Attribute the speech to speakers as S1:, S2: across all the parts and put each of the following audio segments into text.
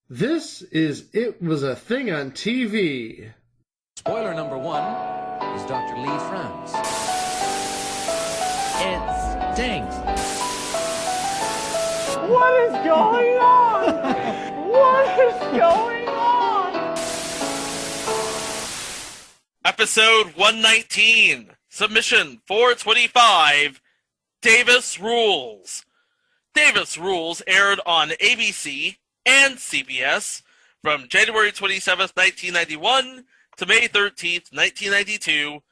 S1: This is It Was a Thing on TV.
S2: Spoiler number one is Dr. Lee frowns. It stinks.
S3: What is going on? What is going on?
S4: Episode 119, Submission 425, Davis Rules. Davis Rules aired on ABC and CBS from January 27th, 1991 to May 13th, 1992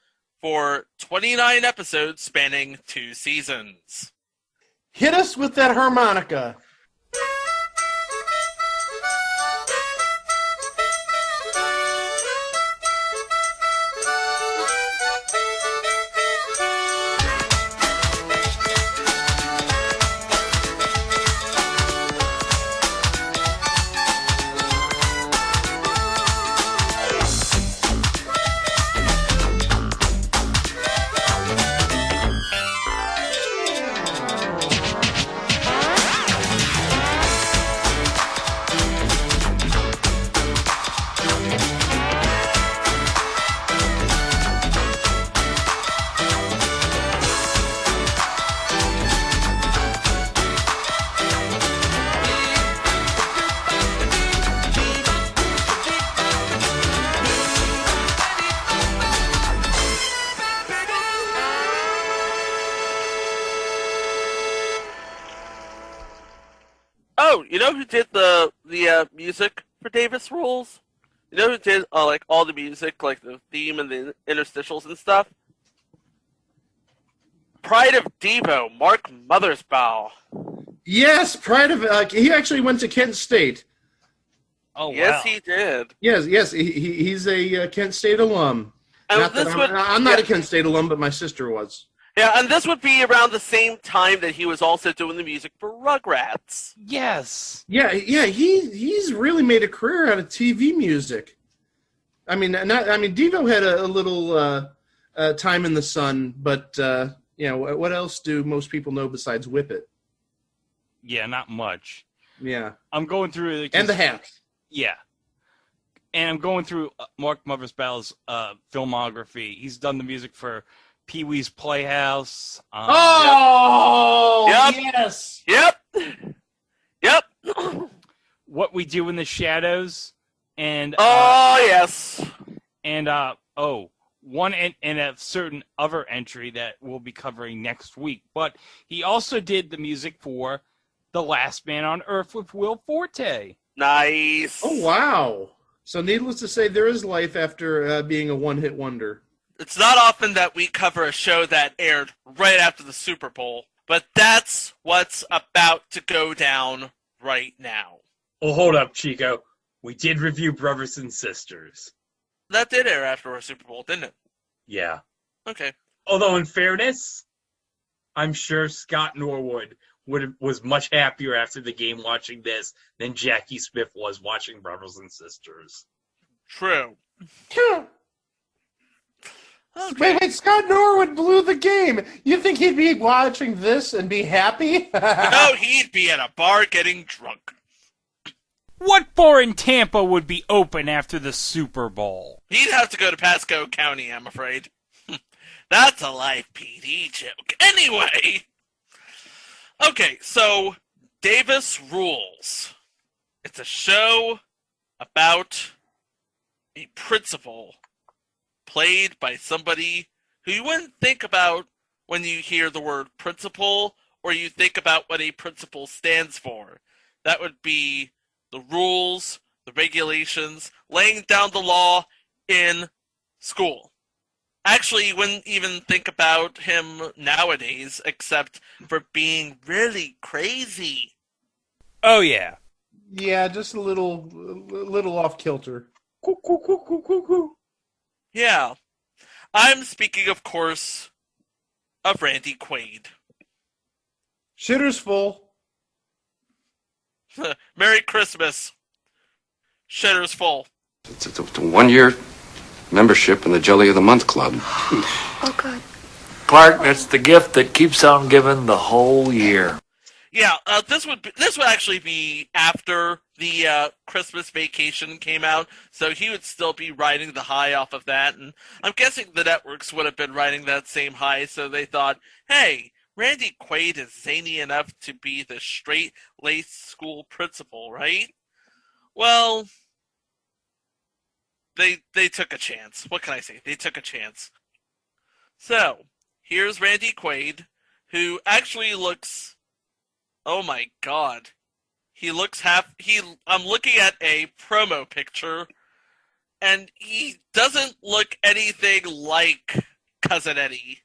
S4: for 29 episodes spanning 2 seasons.
S1: Hit us with that harmonica.
S4: Oh, you know who did the music for Davis Rules? You know who did like all the music, like the theme and the interstitials and stuff? Pride of Devo, Mark Mothersbaugh.
S1: Yes, Pride of... he actually went to Kent State.
S5: Oh,
S4: Yes,
S5: wow.
S4: he did.
S1: Yes, he's a Kent State alum.
S4: And
S1: Not that I'm not a Kent State alum, but my sister was.
S4: Yeah, and this would be around the same time that he was also doing the music for Rugrats.
S5: Yes.
S1: Yeah, he's really made a career out of TV music. I mean, Devo had a little time in the sun, but what else do most people know besides Whip It?
S5: Yeah, not much.
S1: Yeah,
S5: I'm going through
S1: and the hat.
S5: Yeah. And I'm going through Mark Mothersbaugh's filmography. He's done the music for Pee-wee's Playhouse.
S1: Oh,
S4: Yep.
S1: yes.
S4: Yep.
S5: What We Do in the Shadows. And
S4: Yes.
S5: and one and a certain other entry that we'll be covering next week. But he also did the music for The Last Man on Earth with Will Forte.
S4: Nice.
S1: Oh, wow. So needless to say, there is life after being a one-hit wonder.
S4: It's not often that we cover a show that aired right after the Super Bowl, but that's what's about to go down right now.
S6: Well, hold up, Chico. We did review Brothers and Sisters.
S4: That did air after our Super Bowl, didn't it?
S6: Yeah.
S4: Okay.
S6: Although, in fairness, I'm sure Scott Norwood was much happier after the game watching this than Jackie Smith was watching Brothers and Sisters.
S4: True.
S1: Wait, hey, Scott Norwood blew the game. You think he'd be watching this and be happy?
S4: No, he'd be at a bar getting drunk.
S5: What bar in Tampa would be open after the Super Bowl?
S4: He'd have to go to Pasco County, I'm afraid. That's a live PD joke. Anyway. Okay, so Davis Rules. It's a show about a principal played by somebody who you wouldn't think about when you hear the word principal or you think about what a principal stands for. That would be the rules, the regulations, laying down the law in school. Actually, you wouldn't even think about him nowadays except for being really crazy.
S5: Oh, yeah.
S1: Yeah, just a little off kilter.
S4: Yeah. I'm speaking, of course, of Randy Quaid.
S1: Shitter's full.
S4: Merry Christmas. Shitter's full.
S7: It's a 1-year membership in the Jelly of the Month Club.
S8: Oh, God.
S9: Clark, that's the gift that keeps on giving the whole year.
S4: Yeah, this would actually be after the Christmas Vacation came out, so he would still be riding the high off of that. And I'm guessing the networks would have been riding that same high, so they thought, hey, Randy Quaid is zany enough to be the straight-laced school principal, right? Well, they took a chance. What can I say? They took a chance. So, here's Randy Quaid, who actually looks... Oh my god. He looks I'm looking at a promo picture, and he doesn't look anything like Cousin Eddie.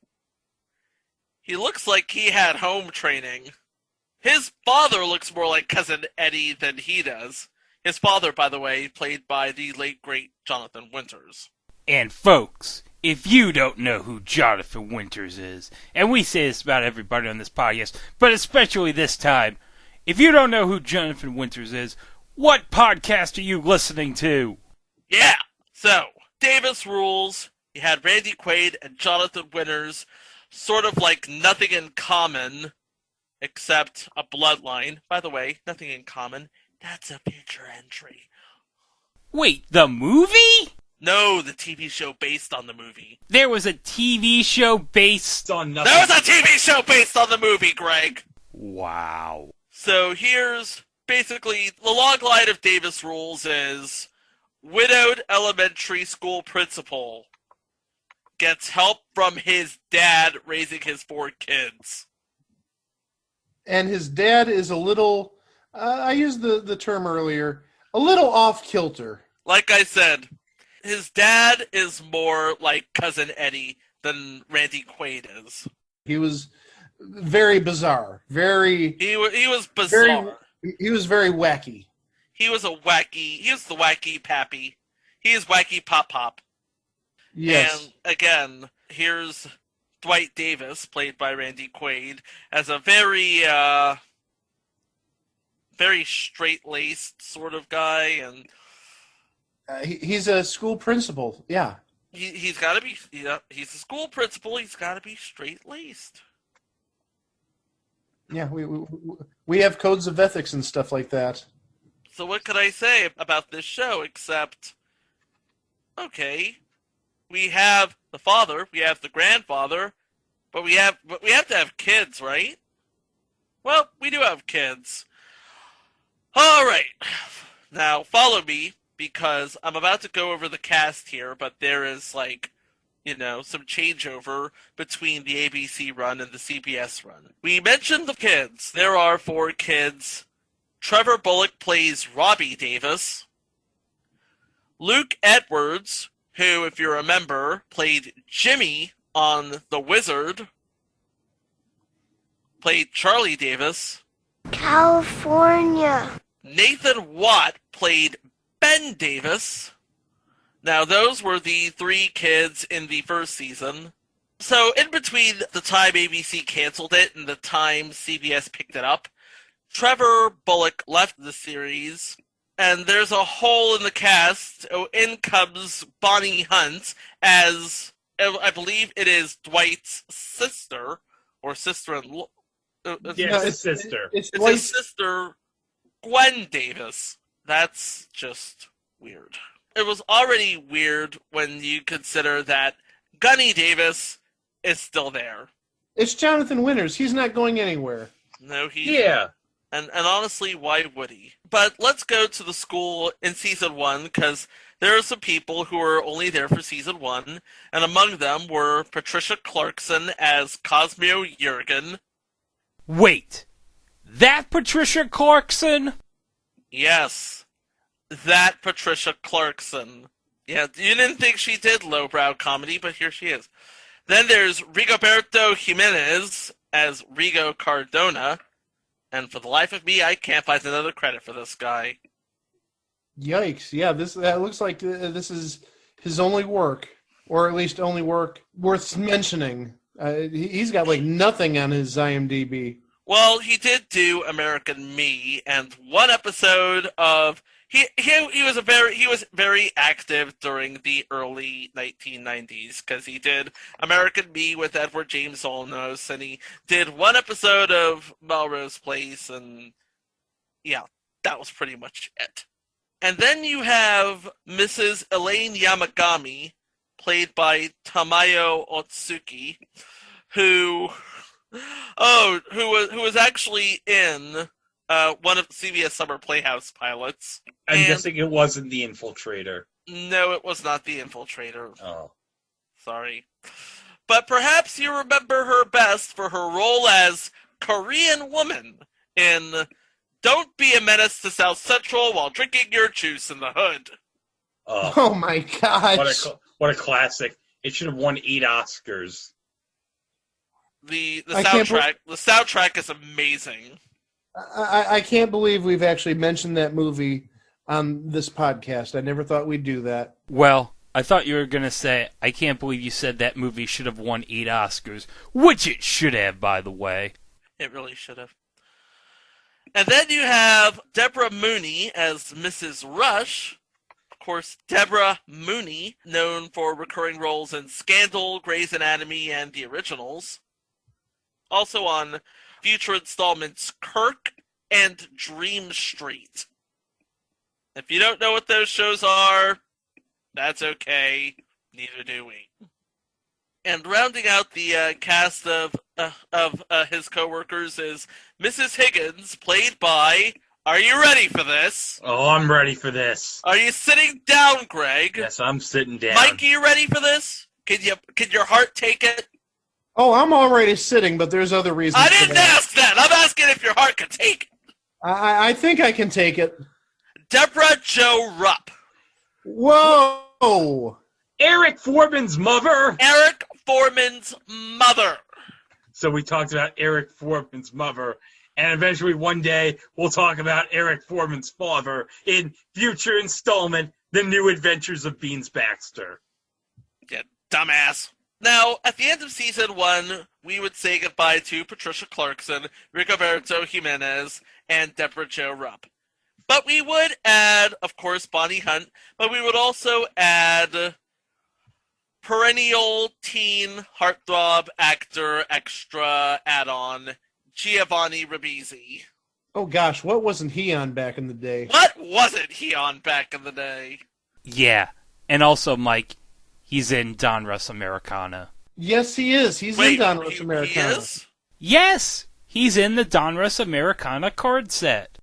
S4: He looks like he had home training. His father looks more like Cousin Eddie than he does. His father, by the way, played by the late, great Jonathan Winters.
S5: And folks, if you don't know who Jonathan Winters is, and we say this about everybody on this podcast, but especially this time, if you don't know who Jonathan Winters is, what podcast are you listening to?
S4: Yeah, so, Davis Rules, you had Randy Quaid and Jonathan Winters, sort of like nothing in common, except a bloodline. By the way, nothing in common, that's a picture entry.
S5: Wait, the movie?
S4: No, the TV show based on the movie.
S5: There was a TV show based
S6: on nothing.
S4: There was a TV show based on the movie, Greg!
S5: Wow.
S4: So here's basically the log line of Davis Rules is widowed elementary school principal gets help from his dad raising his 4 kids.
S1: And his dad is a little, I used the term earlier, a little off-kilter.
S4: Like I said, his dad is more like Cousin Eddie than Randy Quaid is.
S1: He was very bizarre.
S4: He was bizarre.
S1: He was very wacky.
S4: He was the wacky pappy. He is wacky pop.
S1: Yes.
S4: And again, here's Dwight Davis, played by Randy Quaid, as a very straight-laced sort of guy, and
S1: he's a school principal. Yeah.
S4: he's got to be. He's a school principal. He's got to be straight-laced.
S1: Yeah, we have codes of ethics and stuff like that.
S4: So what could I say about this show except, okay, we have the father, we have the grandfather, but we have to have kids, right? Well, we do have kids. All right. Now, follow me, because I'm about to go over the cast here, but there is, some changeover between the ABC run and the CBS run. We mentioned the kids. There are 4 kids. Trevor Bullock plays Robbie Davis. Luke Edwards, who, if you remember, played Jimmy on The Wizard, played Charlie Davis.
S3: California.
S4: Nathan Watt played Ben Davis. Now, those were the 3 kids in the first season. So, in between the time ABC canceled it and the time CBS picked it up, Trevor Bullock left the series, and there's a hole in the cast. In comes Bonnie Hunt as, I believe it is Dwight's sister, or sister-in-law.
S6: Yes, his sister.
S1: It's
S4: His sister, Gwen Davis. That's just weird. It was already weird when you consider that Gunny Davis is still there.
S1: It's Jonathan Winters. He's not going anywhere.
S4: No, he's
S6: Yeah.
S4: And honestly, why would he? But let's go to the school in season 1, because there are some people who were only there for season 1, and among them were Patricia Clarkson as Cosmo Jurgen.
S5: Wait, that Patricia Clarkson?
S4: Yes, that Patricia Clarkson. Yeah, you didn't think she did lowbrow comedy, but here she is. Then there's Rigoberto Jimenez as Rigo Cardona. And for the life of me, I can't find another credit for this guy.
S1: Yikes! Yeah, that looks like this is his only work, or at least only work worth mentioning. He's got nothing on his IMDb.
S4: Well, he did do American Me, and one episode of he was very active during the early 1990s, because he did American Me with Edward James Olmos, and he did one episode of Melrose Place, and yeah. that was pretty much it. And then you have Mrs. Elaine Yamagami, played by Tamayo Otsuki, who was actually in one of the CBS Summer Playhouse pilots.
S6: I'm guessing it wasn't The Infiltrator.
S4: No, it was not The Infiltrator.
S6: Oh.
S4: Sorry. But perhaps you remember her best for her role as Korean woman in Don't Be a Menace to South Central While Drinking Your Juice in the Hood.
S1: Oh my gosh.
S6: What a classic. It should have won 8 Oscars.
S4: The soundtrack is amazing.
S1: I can't believe we've actually mentioned that movie on this podcast. I never thought we'd do that.
S5: Well, I thought you were going to say, I can't believe you said that movie should have won 8 Oscars, which it should have, by the way.
S4: It really should have. And then you have Deborah Mooney as Mrs. Rush. Of course, Deborah Mooney, known for recurring roles in Scandal, Grey's Anatomy, and The Originals. Also on future installments Kirk and Dream Street. If you don't know what those shows are, that's okay. Neither do we. And rounding out the cast of his co-workers is Mrs. Higgins, played by... Are you ready for this?
S6: Oh, I'm ready for this.
S4: Are you sitting down, Greg?
S6: Yes, I'm sitting down.
S4: Mike, are you ready for this? Can your heart take it?
S1: Oh, I'm already sitting, but there's other reasons.
S4: I didn't ask that. I'm asking if your heart can take it.
S1: I think I can take it.
S4: Deborah Jo Rupp.
S1: Whoa!
S6: Eric Foreman's mother.
S4: Eric Foreman's mother.
S6: So we talked about Eric Foreman's mother, and eventually one day we'll talk about Eric Foreman's father in future installment, The New Adventures of Beans Baxter.
S4: Yeah, dumbass. Now, at the end of season 1, we would say goodbye to Patricia Clarkson, Rigoberto Jimenez, and Deborah Jo Rupp. But we would add, of course, Bonnie Hunt, but we would also add perennial teen heartthrob actor extra add-on Giovanni Ribisi.
S1: Oh gosh, what wasn't he on back in the day?
S4: What wasn't he on back in the day?
S5: Yeah, and also, Mike, he's in Donruss Americana.
S1: Yes, he is. He's in Donruss Americana.
S4: He is?
S5: Yes, he's in the Donruss Americana card set.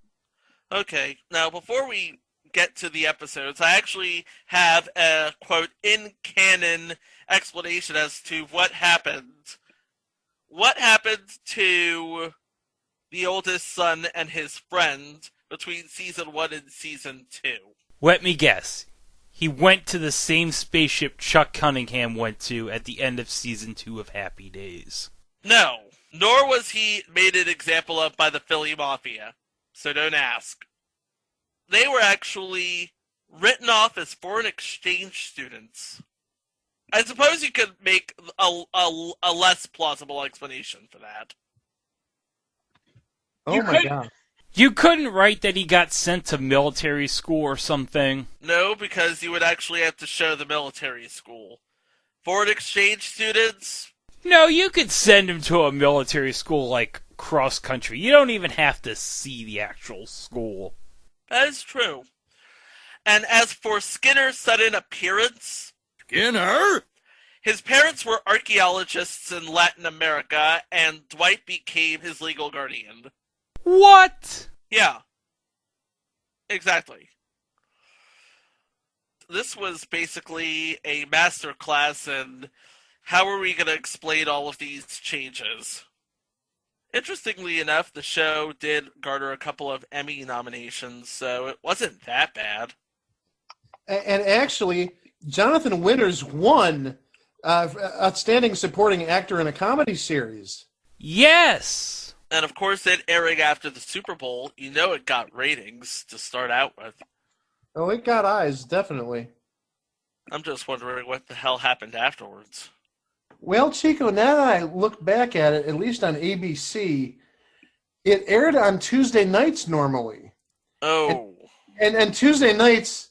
S4: Okay, now before we get to the episodes, I actually have a, quote, in-canon explanation as to what happened. What happened to the oldest son and his friend between season 1 and season 2?
S5: Let me guess. He went to the same spaceship Chuck Cunningham went to at the end of season 2 of Happy Days.
S4: No, nor was he made an example of by the Philly Mafia. So don't ask. They were actually written off as foreign exchange students. I suppose you could make a less plausible explanation for that.
S1: Oh my god.
S5: You couldn't write that he got sent to military school or something?
S4: No, because you would actually have to show the military school. Foreign exchange students?
S5: No, you could send him to a military school like cross country. You don't even have to see the actual school.
S4: That is true. And as for Skinner's sudden appearance...
S9: Skinner?
S4: His parents were archaeologists in Latin America, and Dwight became his legal guardian.
S5: What?
S4: Yeah. Exactly. This was basically a master class in how are we going to explain all of these changes. Interestingly enough, the show did garner a couple of Emmy nominations, so it wasn't that bad.
S1: And actually, Jonathan Winters won Outstanding Supporting Actor in a Comedy Series.
S5: Yes!
S4: And of course, it airing after the Super Bowl, you know it got ratings to start out with.
S1: Oh, it got eyes, definitely.
S4: I'm just wondering what the hell happened afterwards.
S1: Well, Chico, now that I look back at it, at least on ABC, it aired on Tuesday nights normally.
S4: Oh.
S1: And Tuesday nights,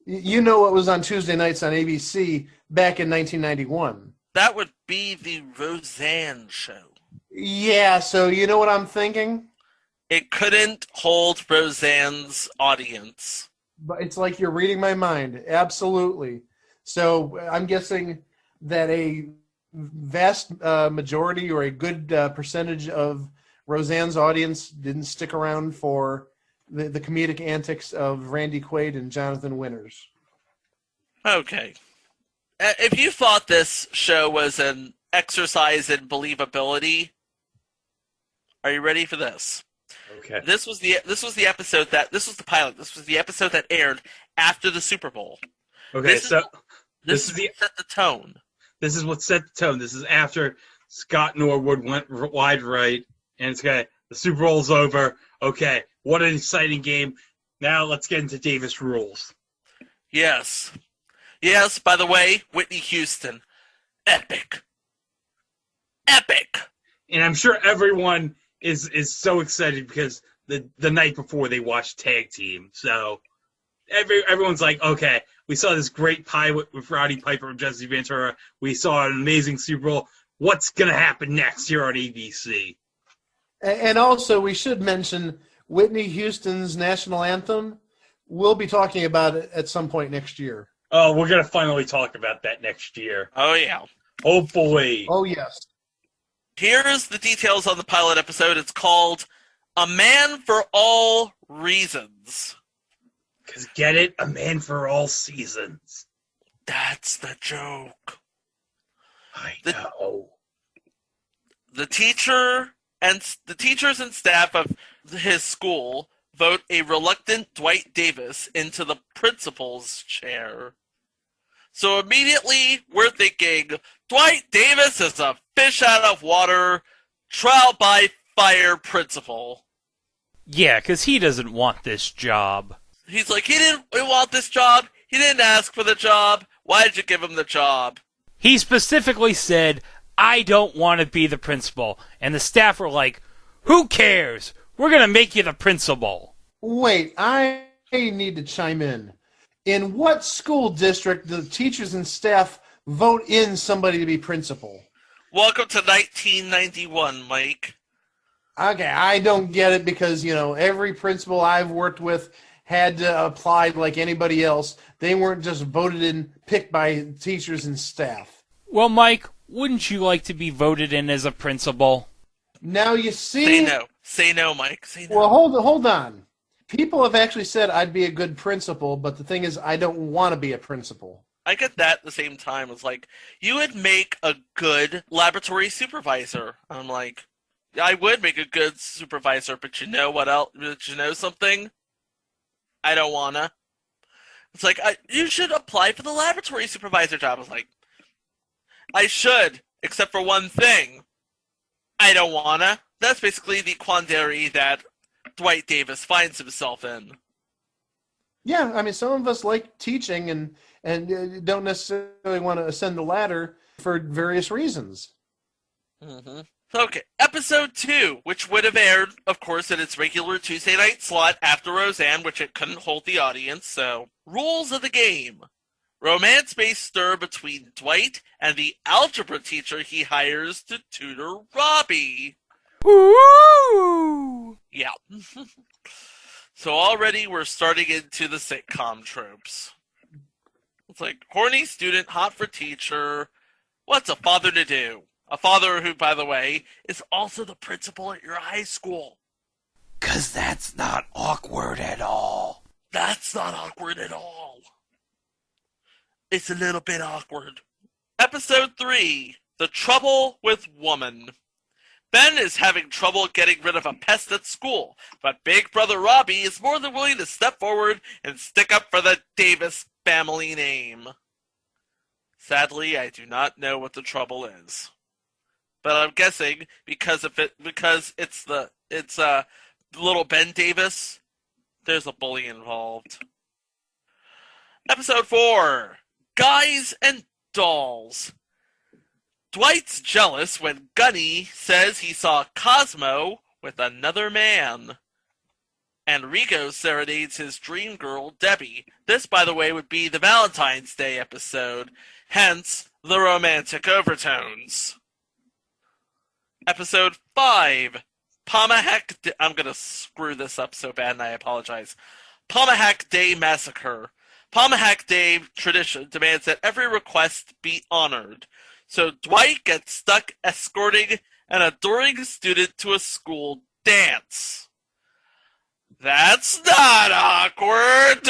S1: you know what was on Tuesday nights on ABC back in 1991.
S4: That would be the Roseanne show.
S1: Yeah, so you know what I'm thinking?
S4: It couldn't hold Roseanne's audience.
S1: But it's like you're reading my mind. Absolutely. So I'm guessing that a vast majority or a good percentage of Roseanne's audience didn't stick around for the comedic antics of Randy Quaid and Jonathan Winters.
S4: Okay. If you thought this show was an exercise in believability, are you ready for this?
S6: Okay.
S4: This was the episode that this was the pilot. This was the episode that aired after the Super Bowl.
S6: Okay,
S4: This
S6: is the
S4: set the tone.
S6: this is what set the tone. This is after Scott Norwood went wide right, and it's okay. The Super Bowl's over. Okay, what an exciting game. Now let's get into Davis rules.
S4: Yes. Yes, by the way, Whitney Houston. Epic. Epic.
S6: And I'm sure everyone is so excited because the night before they watched Tag Team. So everyone's like, okay, we saw this great pilot with Roddy Piper and Jesse Ventura. We saw an amazing Super Bowl. What's going to happen next here on ABC?
S1: And also, we should mention Whitney Houston's national anthem. We'll be talking about it at some point next year.
S6: Oh, we're going to finally talk about that next year.
S4: Oh, yeah.
S6: Hopefully.
S1: Oh, yes.
S4: Here's the details on the pilot episode. It's called A Man for All Reasons.
S6: Because get it? A man for all seasons.
S4: That's the joke.
S6: I know.
S4: The teachers and staff of his school vote a reluctant Dwight Davis into the principal's chair. So immediately we're thinking, Dwight Davis is a fish out of water, trial by fire principal.
S5: Yeah, because he doesn't want this job.
S4: He's like, he didn't want this job. He didn't ask for the job. Why did you give him the job?
S5: He specifically said, I don't want to be the principal. And the staff were like, who cares? We're going to make you the principal.
S1: Wait, I need to chime in. In what school district do the teachers and staff vote in somebody to be principal?
S4: Welcome to 1991, Mike.
S1: Okay, I don't get it because, every principal I've worked with had to apply like anybody else. They weren't just voted in, picked by teachers and staff.
S5: Well, Mike, wouldn't you like to be voted in as a principal?
S1: Now you see...
S4: Say no. Say no, Mike. Say no.
S1: Well, hold on. People have actually said I'd be a good principal, but the thing is I don't want to be a principal.
S4: I get that at the same time. It's like, you would make a good laboratory supervisor. I'm like, I would make a good supervisor, but you know what else? But you know something? I don't wanna. It's like, you should apply for the laboratory supervisor job. I was like, I should, except for one thing. I don't wanna. That's basically the quandary that Dwight Davis finds himself in.
S1: Yeah, I mean, some of us like teaching and don't necessarily want to ascend the ladder for various reasons.
S4: Mm-hmm. Okay, episode 2, which would have aired, of course, in its regular Tuesday night slot after Roseanne, which it couldn't hold the audience, so... Rules of the game. Romance may stir between Dwight and the algebra teacher he hires to tutor Robbie.
S5: Ooh!
S4: Yeah. So already we're starting into the sitcom tropes. It's like, horny student, hot for teacher. What's a father to do? A father who, by the way, is also the principal at your high school.
S5: 'Cause that's not awkward at all.
S4: That's not awkward at all. It's a little bit awkward. Episode 3, The Trouble with Woman. Ben is having trouble getting rid of a pest at school, but Big Brother Robbie is more than willing to step forward and stick up for the Davis family name. Sadly, I do not know what the trouble is. But I'm guessing because it's little Ben Davis, there's a bully involved. Episode 4, Guys and Dolls. Dwight's jealous when Gunny says he saw Cosmo with another man. And Rigo serenades his dream girl, Debbie. This, by the way, would be the Valentine's Day episode, hence the romantic overtones. Episode 5, I'm gonna screw this up so bad, and I apologize. Pomahak Day Massacre. Pomahak Day tradition demands that every request be honored. So Dwight gets stuck escorting an adoring student to a school dance. That's not awkward.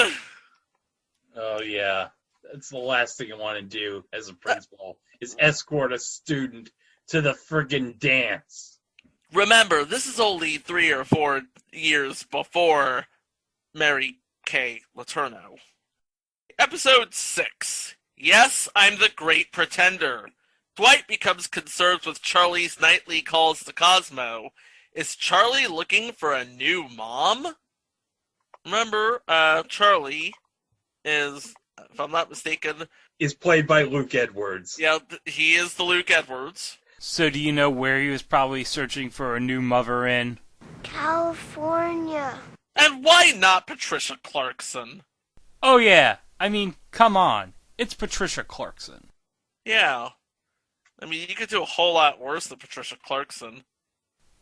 S6: Oh, yeah. That's the last thing I want to do as a principal, is escort a student to the friggin' dance.
S4: Remember, this is only 3 or 4 years before Mary Kay Letourneau. Episode 6. Yes, I'm the Great Pretender. Dwight becomes concerned with Charlie's nightly calls to Cosmo. Is Charlie looking for a new mom? Remember, Charlie is, if I'm not mistaken,
S6: Is played by Luke Edwards.
S4: yeah, he is the Luke Edwards.
S5: So do you know where he was probably searching for a new mother in?
S3: California.
S4: And why not Patricia Clarkson?
S5: Oh yeah, I mean, come on. It's Patricia Clarkson.
S4: Yeah. I mean, you could do a whole lot worse than Patricia Clarkson.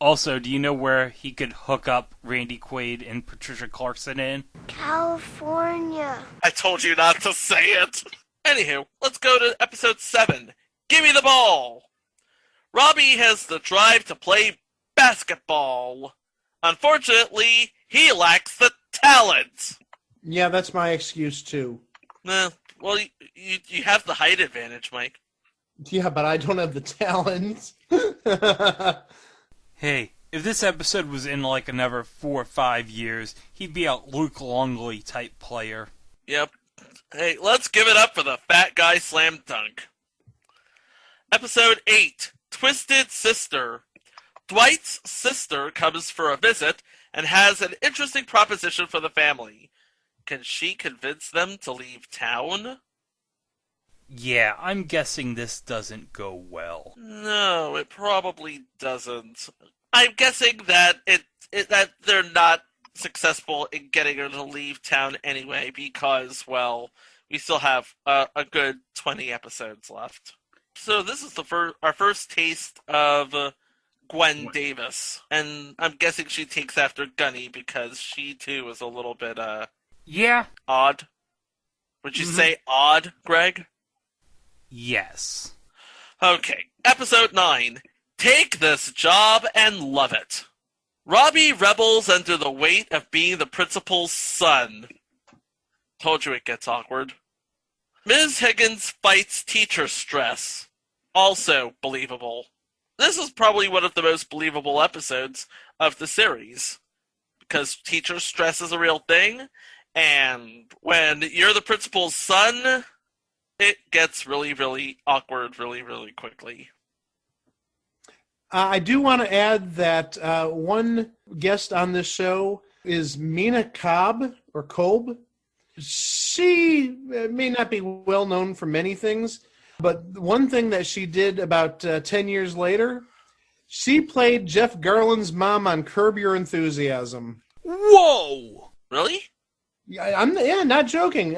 S5: Also, do you know where he could hook up Randy Quaid and Patricia Clarkson in?
S3: California.
S4: I told you not to say it. Anywho, let's go to episode 7. Give me the ball. Robbie has the drive to play basketball. Unfortunately, he lacks the talent.
S1: Yeah, that's my excuse too.
S4: Well, you have the height advantage, Mike.
S1: Yeah, but I don't have the talent.
S5: Hey, if this episode was in like another 4 or 5 years, he'd be a Luke Longley type player.
S4: Yep. Hey, let's give it up for the fat guy slam dunk. Episode 8. Twisted Sister. Dwight's sister comes for a visit and has an interesting proposition for the family. Can she convince them to leave town?
S5: Yeah, I'm guessing this doesn't go well.
S4: No, it probably doesn't. I'm guessing that that they're not successful in getting her to leave town anyway because, well, we still have a good 20 episodes left. So this is our first taste of Gwen Davis, and I'm guessing she takes after Gunny because she too is a little bit
S5: Yeah?
S4: odd. Would you say odd, Greg?
S5: Yes.
S4: Okay, episode 9. Take this job and love it. Robbie rebels under the weight of being the principal's son. Told you it gets awkward. Ms. Higgins fights teacher stress. Also believable. This is probably one of the most believable episodes of the series. Because teacher stress is a real thing, and when you're the principal's son, it gets really, really awkward really, really quickly.
S1: I do want to add that one guest on this show is Mina Cobb, or Kolb. She may not be well known for many things, but one thing that she did about 10 years later, she played Jeff Garland's mom on Curb Your Enthusiasm.
S5: Whoa!
S4: Really?
S1: Yeah, I'm not joking.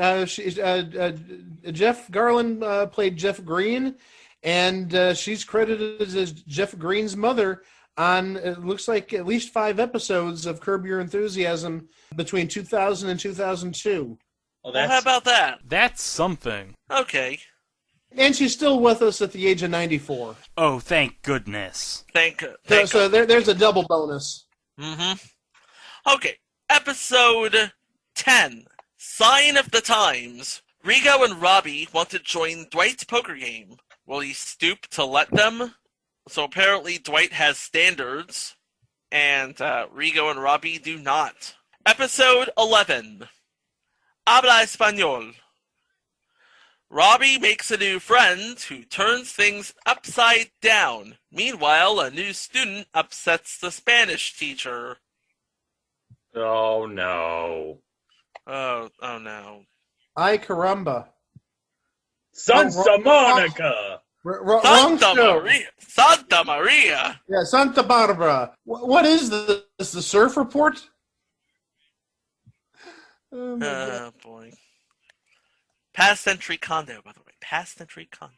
S1: Jeff Garland played Jeff Green, and she's credited as Jeff Green's mother on, it looks like, at least 5 episodes of Curb Your Enthusiasm between 2000 and 2002.
S4: Well, how about that?
S5: That's something.
S4: Okay.
S1: And she's still with us at the age of 94.
S5: Oh, thank goodness.
S4: Thank
S1: So there's a double bonus.
S4: Okay, episode 10. Sign of the Times. Rigo and Robbie want to join Dwight's poker game. Will he stoop to let them? So apparently Dwight has standards, and Rigo and Robbie do not. Episode 11. Habla Español. Robbie makes a new friend who turns things upside down. Meanwhile, a new student upsets the Spanish teacher.
S6: Oh, no.
S4: Oh no.
S1: Ay caramba.
S6: Santa Monica!
S1: Wrong
S4: Santa
S1: show.
S4: Maria! Santa Maria!
S1: Yeah, Santa Barbara. What is this? The surf report? Oh, my God.
S4: Oh boy. Past Century Condo, by the way. Past Century Condo.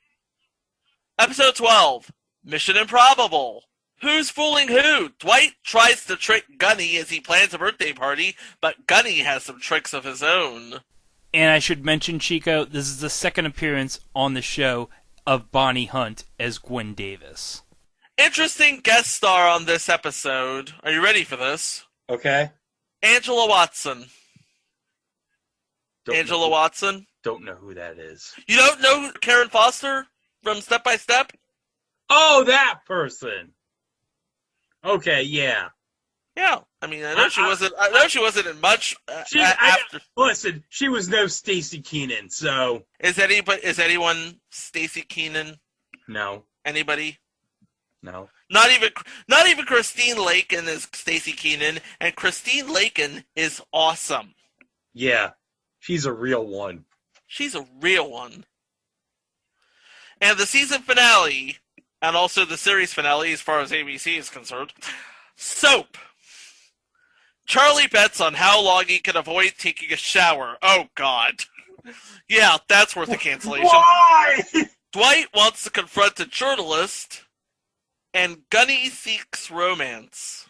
S4: Episode 12. Mission Improbable. Who's fooling who? Dwight tries to trick Gunny as he plans a birthday party, but Gunny has some tricks of his own.
S5: And I should mention, Chico, this is the second appearance on the show of Bonnie Hunt as Gwen Davis.
S4: Interesting guest star on this episode. Are you ready for this?
S6: Okay.
S4: Angela Watson.
S6: Don't
S4: Angela
S6: know,
S4: Watson?
S6: Don't know who that is.
S4: You don't know Karen Foster from Step by Step?
S6: Oh, that person. Okay, yeah.
S4: Yeah. I mean, I know she wasn't in much after.
S6: Listen, she was no Stacy Keenan, so
S4: Is anyone Stacy Keenan?
S6: no,
S4: Anybody?
S6: no.
S4: Not even Christine Lakin is Stacy Keenan, and Christine Lakin is awesome.
S6: Yeah, she's a real one.
S4: She's a real one. And the season finale, and also the series finale as far as ABC is concerned, Soap. Charlie bets on how long he can avoid taking a shower. Oh, God. Yeah, that's worth a cancellation.
S6: Why?
S4: Dwight wants to confront a journalist, and Gunny seeks romance.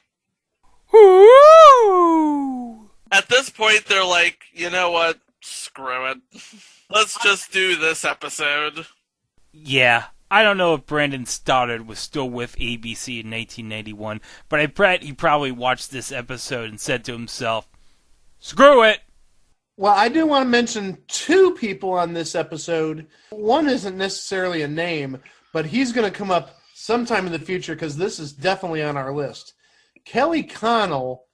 S5: Ooh!
S4: At this point, they're like, you know what? Screw it. Let's just do this episode.
S5: Yeah, I don't know if Brandon Stoddard was still with ABC in 1991, but I bet he probably watched this episode and said to himself, screw it!
S1: Well, I do want to mention two people on this episode. One isn't necessarily a name, but he's going to come up sometime in the future because this is definitely on our list. Kelly Connell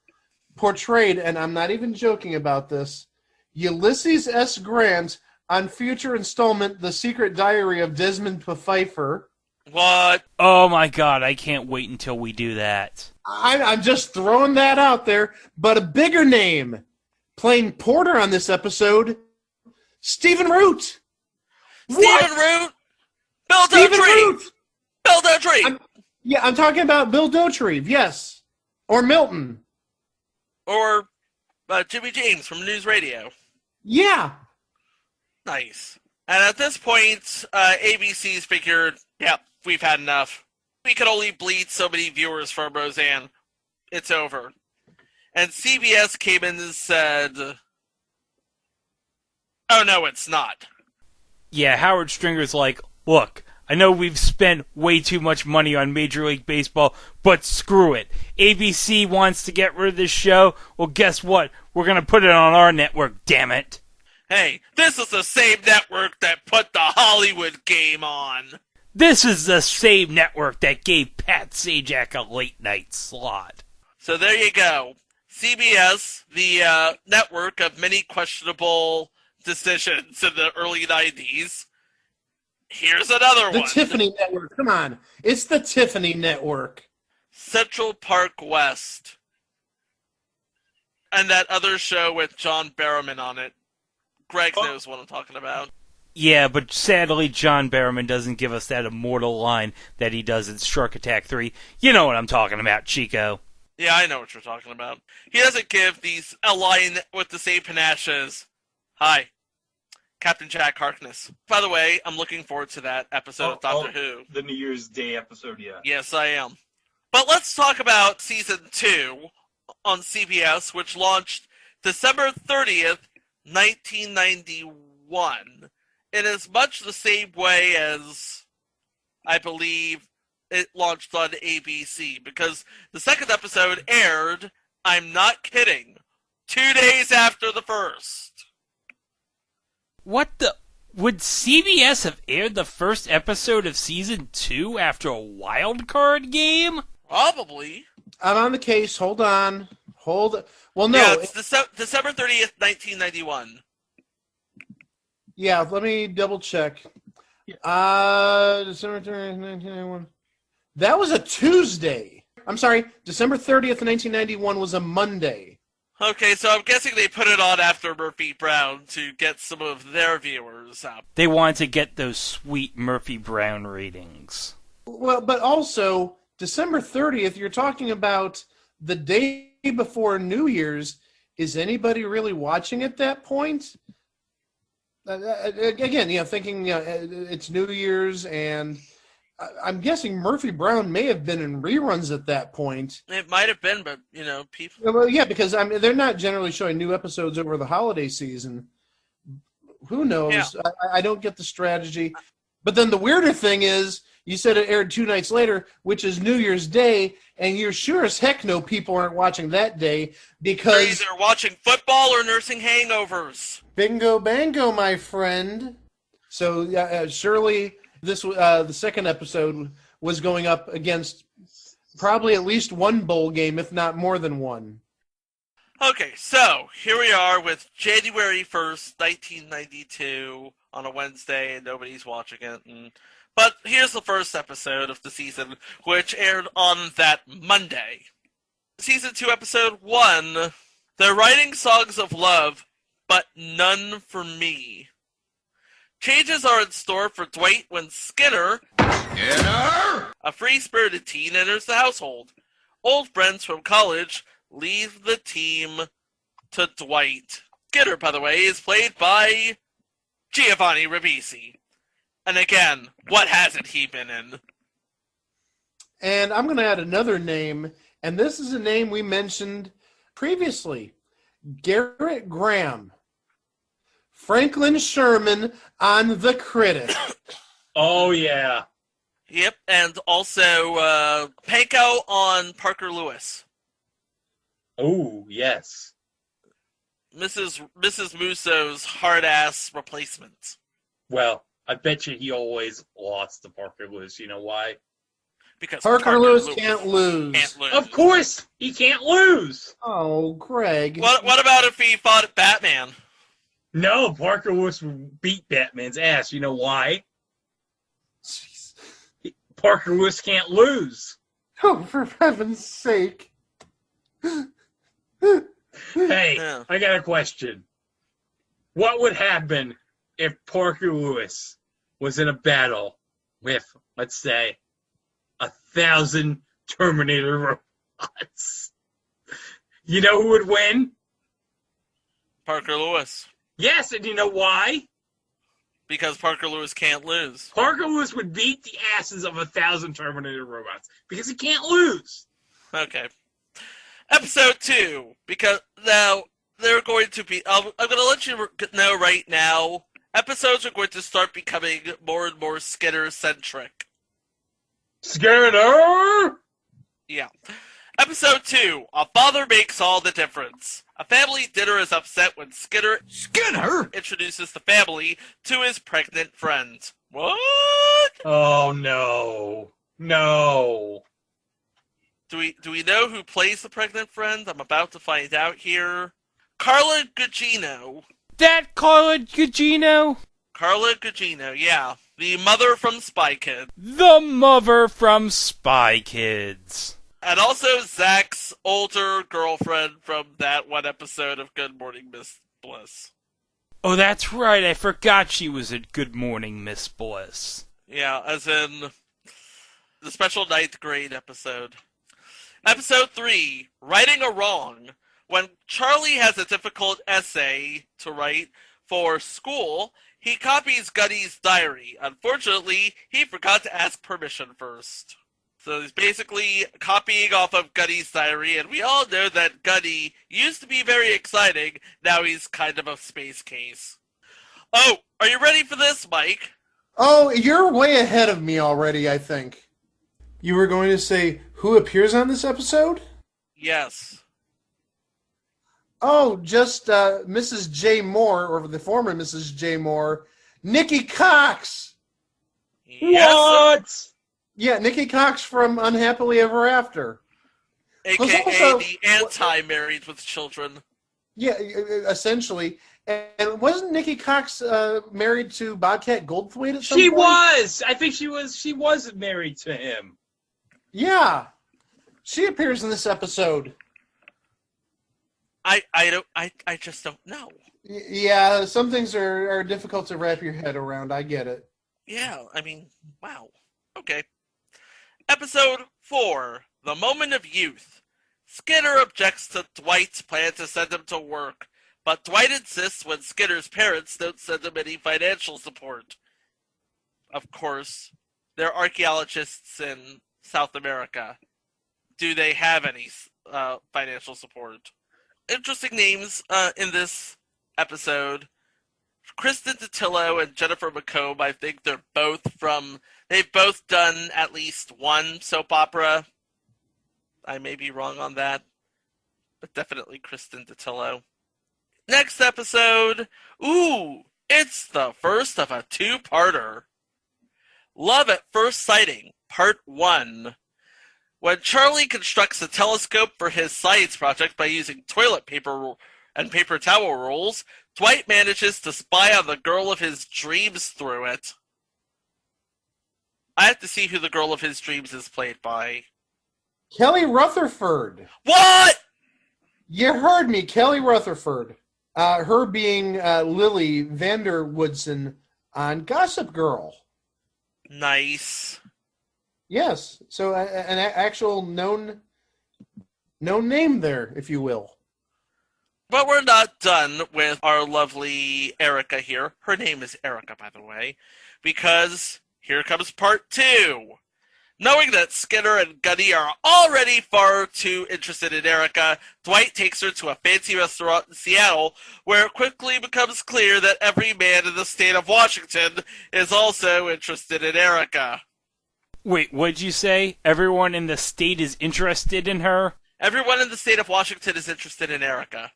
S1: portrayed, and I'm not even joking about this, Ulysses S. Grant on future installment The Secret Diary of Desmond Pfeiffer.
S4: What?
S5: Oh my god, I can't wait until we do that.
S1: I'm just throwing that out there, but a bigger name playing Porter on this episode, Stephen Root.
S4: Stephen Root? Bill
S1: Stephen
S4: Dauterive!
S1: Root!
S4: Bill Dauterive!
S1: I'm talking about Bill Dauterive, yes. Or Milton.
S4: Or Jimmy James from News Radio.
S1: Yeah.
S4: Nice. And at this point, ABC's figured, yep, we've had enough. We could only bleed so many viewers from Roseanne. It's over. And CBS came in and said, oh, no, it's not.
S5: Yeah, Howard Stringer's like, look, I know we've spent way too much money on Major League Baseball, but screw it. ABC wants to get rid of this show. Well, guess what? We're going to put it on our network, damn it.
S4: Hey, this is the same network that put the Hollywood game on.
S5: This is the same network that gave Pat Sajak a late night slot.
S4: So there you go. CBS, the network of many questionable decisions in the early 90s. Here's another one.
S1: The Tiffany Network. Come on. It's the Tiffany Network.
S4: Central Park West. And that other show with John Barrowman on it. Greg knows what I'm talking about.
S5: Yeah, but sadly John Barrowman doesn't give us that immortal line that he does in Shark Attack 3. You know what I'm talking about, Chico.
S4: Yeah, I know what you're talking about. He doesn't give these a line with the same panache as, hi, Captain Jack Harkness. By the way, I'm looking forward to that episode of Doctor Who.
S6: The New Year's Day episode, yeah.
S4: Yes, I am. But let's talk about Season 2 on CBS, which launched December 30th, 1991. In as much the same way as, I believe, it launched on ABC. Because the second episode aired, I'm not kidding, 2 days after the first.
S5: What the... Would CBS have aired the first episode of Season 2 after a wild card game?
S4: Probably.
S1: I'm on the case. Hold on. Well, no.
S4: Yeah, it's December 30th, 1991.
S1: Yeah, let me double check. December 30th, 1991. That was a Tuesday. I'm sorry. December 30th, 1991 was a Monday.
S4: Okay, so I'm guessing they put it on after Murphy Brown to get some of their viewers up.
S5: They wanted to get those sweet Murphy Brown ratings.
S1: Well, but also, December 30th, you're talking about the day before New Year's. Is anybody really watching at that point? Again, thinking it's New Year's and I'm guessing Murphy Brown may have been in reruns at that point.
S4: It might have been, but people.
S1: Well, yeah, because I mean they're not generally showing new episodes over the holiday season. Who knows?
S4: Yeah.
S1: I don't get the strategy. But then the weirder thing is, you said it aired 2 nights later, which is New Year's Day, and you're sure as heck no people aren't watching that day
S4: They're
S1: because
S4: either watching football or nursing hangovers.
S1: bingo bango, my friend. So surely this the second episode was going up against probably at least one bowl game, if not more than one.
S4: Okay, so here we are with January 1st, 1992 on a Wednesday, and nobody's watching it. But here's the first episode of the season, which aired on that Monday. Season 2, Episode 1, They're Writing Songs of Love, but None for Me. Changes are in store for Dwight when Skinner, a free-spirited teen, enters the household. Old friends from college leave the team to Dwight. Skinner, by the way, is played by Giovanni Ribisi. And again, what hasn't he been in?
S1: And I'm going to add another name, and this is a name we mentioned previously. Garrett Graham. Franklin Sherman on The Critic.
S6: Oh, yeah.
S4: Yep, and also Panko on Parker Lewis.
S6: Oh, yes.
S4: Mrs. Musso's hard-ass replacement.
S6: Well, I bet you he always lost to Parker Lewis. You know why?
S4: Because
S1: Parker Lewis can't lose.
S4: Can't lose.
S6: Of course, he can't lose.
S1: Oh, Greg.
S4: What about if he fought Batman?
S6: No, Parker Lewis would beat Batman's ass. You know why?
S1: Jeez.
S6: Parker Lewis can't lose.
S1: Oh, for heaven's sake.
S6: Hey,
S4: Yeah.
S6: I got a question. What would happen if Parker Lewis was in a battle with, let's say, 1,000 Terminator robots? You know who would win?
S4: Parker Lewis.
S6: Yes, and you know why?
S4: Because Parker Lewis can't lose.
S6: Parker Lewis would beat the asses of 1,000 Terminator robots because he can't lose.
S4: Okay. Episode 2. Because now they're going to be... I'm going to let you know right now. Episodes are going to start becoming more and more Skinner-centric.
S6: Skinner!
S4: Yeah. Episode 2. A Father Makes All the Difference. A family dinner is upset when Skinner introduces the family to his pregnant friend. What?
S6: Oh, no. No.
S4: Do we know who plays the pregnant friend? I'm about to find out here. Carla Gugino.
S5: That Carla Gugino?
S4: Carla Gugino, yeah. The mother from Spy Kids.
S5: The mother from Spy Kids.
S4: And also Zach's older girlfriend from that one episode of Good Morning Miss Bliss.
S5: Oh, that's right. I forgot she was at Good Morning, Miss Bliss.
S4: Yeah, as in the special ninth grade episode. Episode 3, Righting a Wrong. When Charlie has a difficult essay to write for school, he copies Gunny's diary. Unfortunately, he forgot to ask permission first. So he's basically copying off of Gunny's diary, and we all know that Gunny used to be very exciting. Now he's kind of a space case. Oh, are you ready for this, Mike?
S1: Oh, you're way ahead of me already, I think. You were going to say who appears on this episode?
S4: Yes.
S1: Oh, just Mrs. J. Moore, or the former Mrs. J. Moore, Nikki Cox.
S4: Yes.
S6: What?
S1: Yeah, Nikki Cox from Unhappily Ever After.
S4: AKA
S1: also-
S4: the anti-married with children.
S1: Yeah, essentially. And wasn't Nikki Cox married to Bobcat Goldthwait at some
S6: She
S1: point?
S6: was. I think she was married to him.
S1: Yeah. She appears in this episode.
S4: I just don't know.
S1: Yeah, some things are difficult to wrap your head around. I get it.
S4: Yeah, I mean, wow. Okay. Episode 4, The Moment of Youth. Skinner objects to Dwight's plan to send him to work, but Dwight insists when Skinner's parents don't send him any financial support. Of course, they're archaeologists in South America. Do they have any financial support? Interesting names in this episode. Kristen Datillo and Jennifer McComb, I think they've both done at least one soap opera. I may be wrong on that, but definitely Kristen Datillo. Next episode, it's the first of a two-parter. Love at First Sighting, Part 1. When Charlie constructs a telescope for his science project by using toilet paper and paper towel rolls, Dwight manages to spy on the girl of his dreams through it. I have to see who the girl of his dreams is played by.
S1: Kelly Rutherford.
S4: What?
S1: You heard me, Kelly Rutherford. Her being Lily Vanderwoodson on Gossip Girl.
S4: Nice.
S1: Yes, so an actual known name there, if you will.
S4: But we're not done with our lovely Erica here. Her name is Erica, by the way, because here comes Part 2. Knowing that Skinner and Gunny are already far too interested in Erica, Dwight takes her to a fancy restaurant in Seattle, where it quickly becomes clear that every man in the state of Washington is also interested in Erica.
S5: Wait, what'd you say? Everyone in the state is interested in her?
S4: Everyone in the state of Washington is interested in Erica.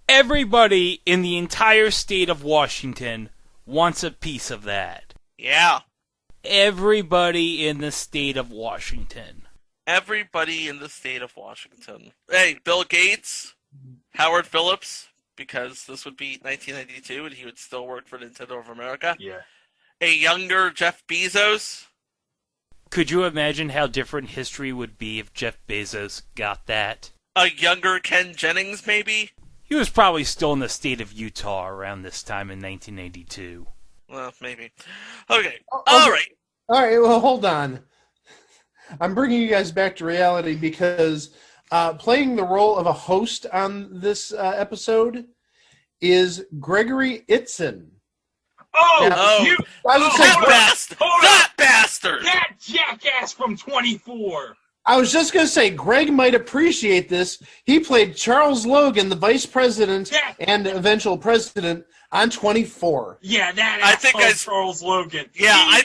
S5: Everybody in the entire state of Washington wants a piece of that.
S4: Yeah.
S5: Everybody in the state of Washington.
S4: Everybody in the state of Washington. Hey, Bill Gates, Howard Phillips, because this would be 1992 and he would still work for Nintendo of America.
S6: Yeah.
S4: A younger Jeff Bezos.
S5: Could you imagine how different history would be if Jeff Bezos got that?
S4: A younger Ken Jennings, maybe?
S5: He was probably still in the state of Utah around this time in 1992.
S4: Well, maybe. Okay.
S1: All
S4: right.
S1: Well, hold on. I'm bringing you guys back to reality because playing the role of a host on this episode is Gregory Itzin.
S4: That bastard!
S6: That jackass from 24!
S1: I was just going to say, Greg might appreciate this. He played Charles Logan, the vice president and eventual president, on 24.
S6: Yeah, Charles Logan.
S4: Yeah,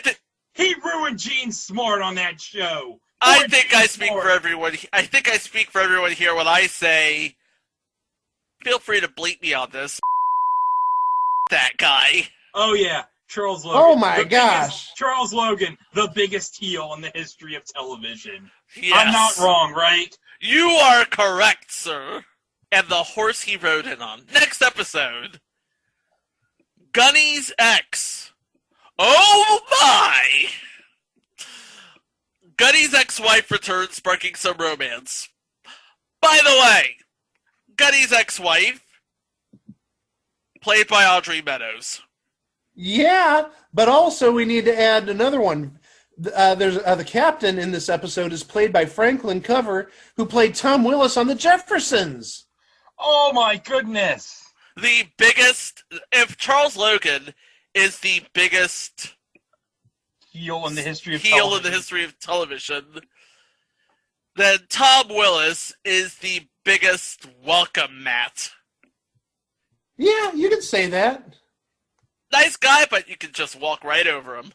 S6: He ruined Gene Smart on that show.
S4: I think I speak for everyone. I think I speak for everyone here when I say, feel free to bleep me on this. That guy.
S6: Oh, yeah. Charles Logan.
S1: Oh, my gosh.
S6: Charles Logan, the biggest heel in the history of television.
S4: Yes.
S6: I'm not wrong, right?
S4: You are correct, sir. And the horse he rode in on. Next episode. Gunny's ex. Oh, my! Gunny's ex-wife returns, sparking some romance. By the way, Gunny's ex-wife, played by Audrey Meadows.
S1: Yeah, but also we need to add another one. There's the captain in this episode is played by Franklin Cover, who played Tom Willis on The Jeffersons.
S6: Oh my goodness!
S4: The biggest, if Charles Logan is the biggest
S6: heel in the history of television,
S4: then Tom Willis is the biggest welcome mat.
S1: Yeah, you could say that.
S4: Nice guy, but you could just walk right over him.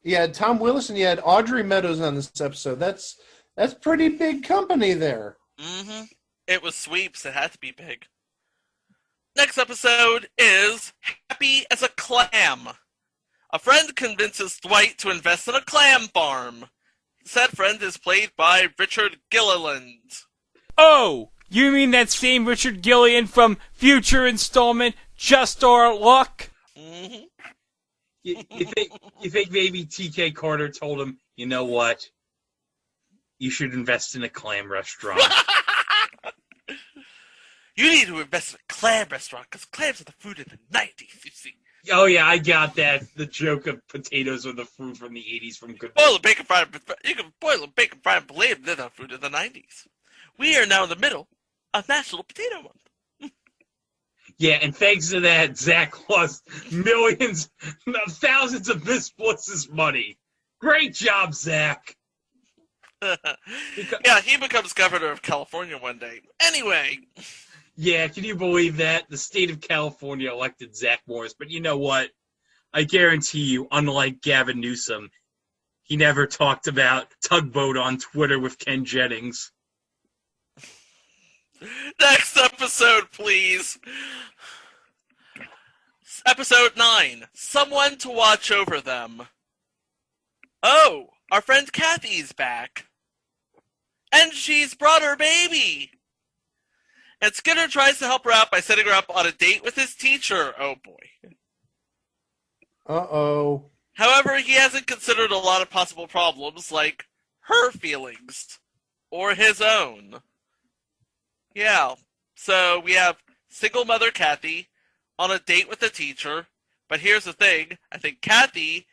S1: You had Tom Willis and you had Audrey Meadows on this episode. That's pretty big company there.
S4: Mm-hmm. It was sweeps. It had to be big. Next episode is Happy as a Clam. A friend convinces Dwight to invest in a clam farm. Said friend is played by Richard Gilliland.
S5: Oh, you mean that same Richard Gilliland from future installment Just Our Luck?
S4: Mm-hmm.
S6: You think maybe TK Carter told him, you know what? You should invest in a clam restaurant.
S4: You need to invest in a clam restaurant because clams are the food of the 90s, you see.
S6: Oh, yeah, I got that. The joke of potatoes are the food from the 80s from Good.
S4: Boil a bacon fry. You can boil a bacon fry and believe they're the food of the 90s. We are now in the middle of National Potato Month.
S6: Yeah, and thanks to that, Zach lost millions, thousands of Miss Bliss's money. Great job, Zach.
S4: Yeah, he becomes governor of California one day. Anyway,
S6: Yeah, can you believe that? The state of California elected Zach Morris, but you know what? I guarantee you, unlike Gavin Newsom, he never talked about Tugboat on Twitter with Ken Jennings.
S4: next episode, please. Episode 9. Someone to watch over them. Oh, our friend Kathy's back. And she's brought her baby. And Skinner tries to help her out by setting her up on a date with his teacher. Oh, boy.
S1: Uh-oh.
S4: However, he hasn't considered a lot of possible problems, like her feelings. Or his own. Yeah. So we have single mother Kathy on a date with a teacher. But here's the thing. I think Kathy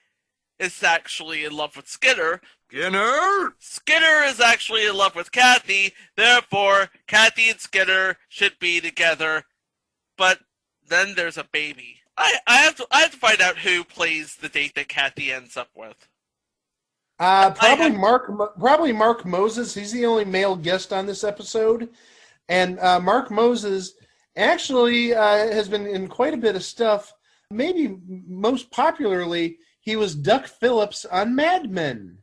S4: is actually in love with Skinner. Skinner is actually in love with Kathy. Therefore, Kathy and Skinner should be together. But then there's a baby. I have to find out who plays the date that Kathy ends up with.
S1: Probably Mark Moses. He's the only male guest on this episode. And Mark Moses actually has been in quite a bit of stuff. Maybe most popularly, he was Duck Phillips on Mad Men.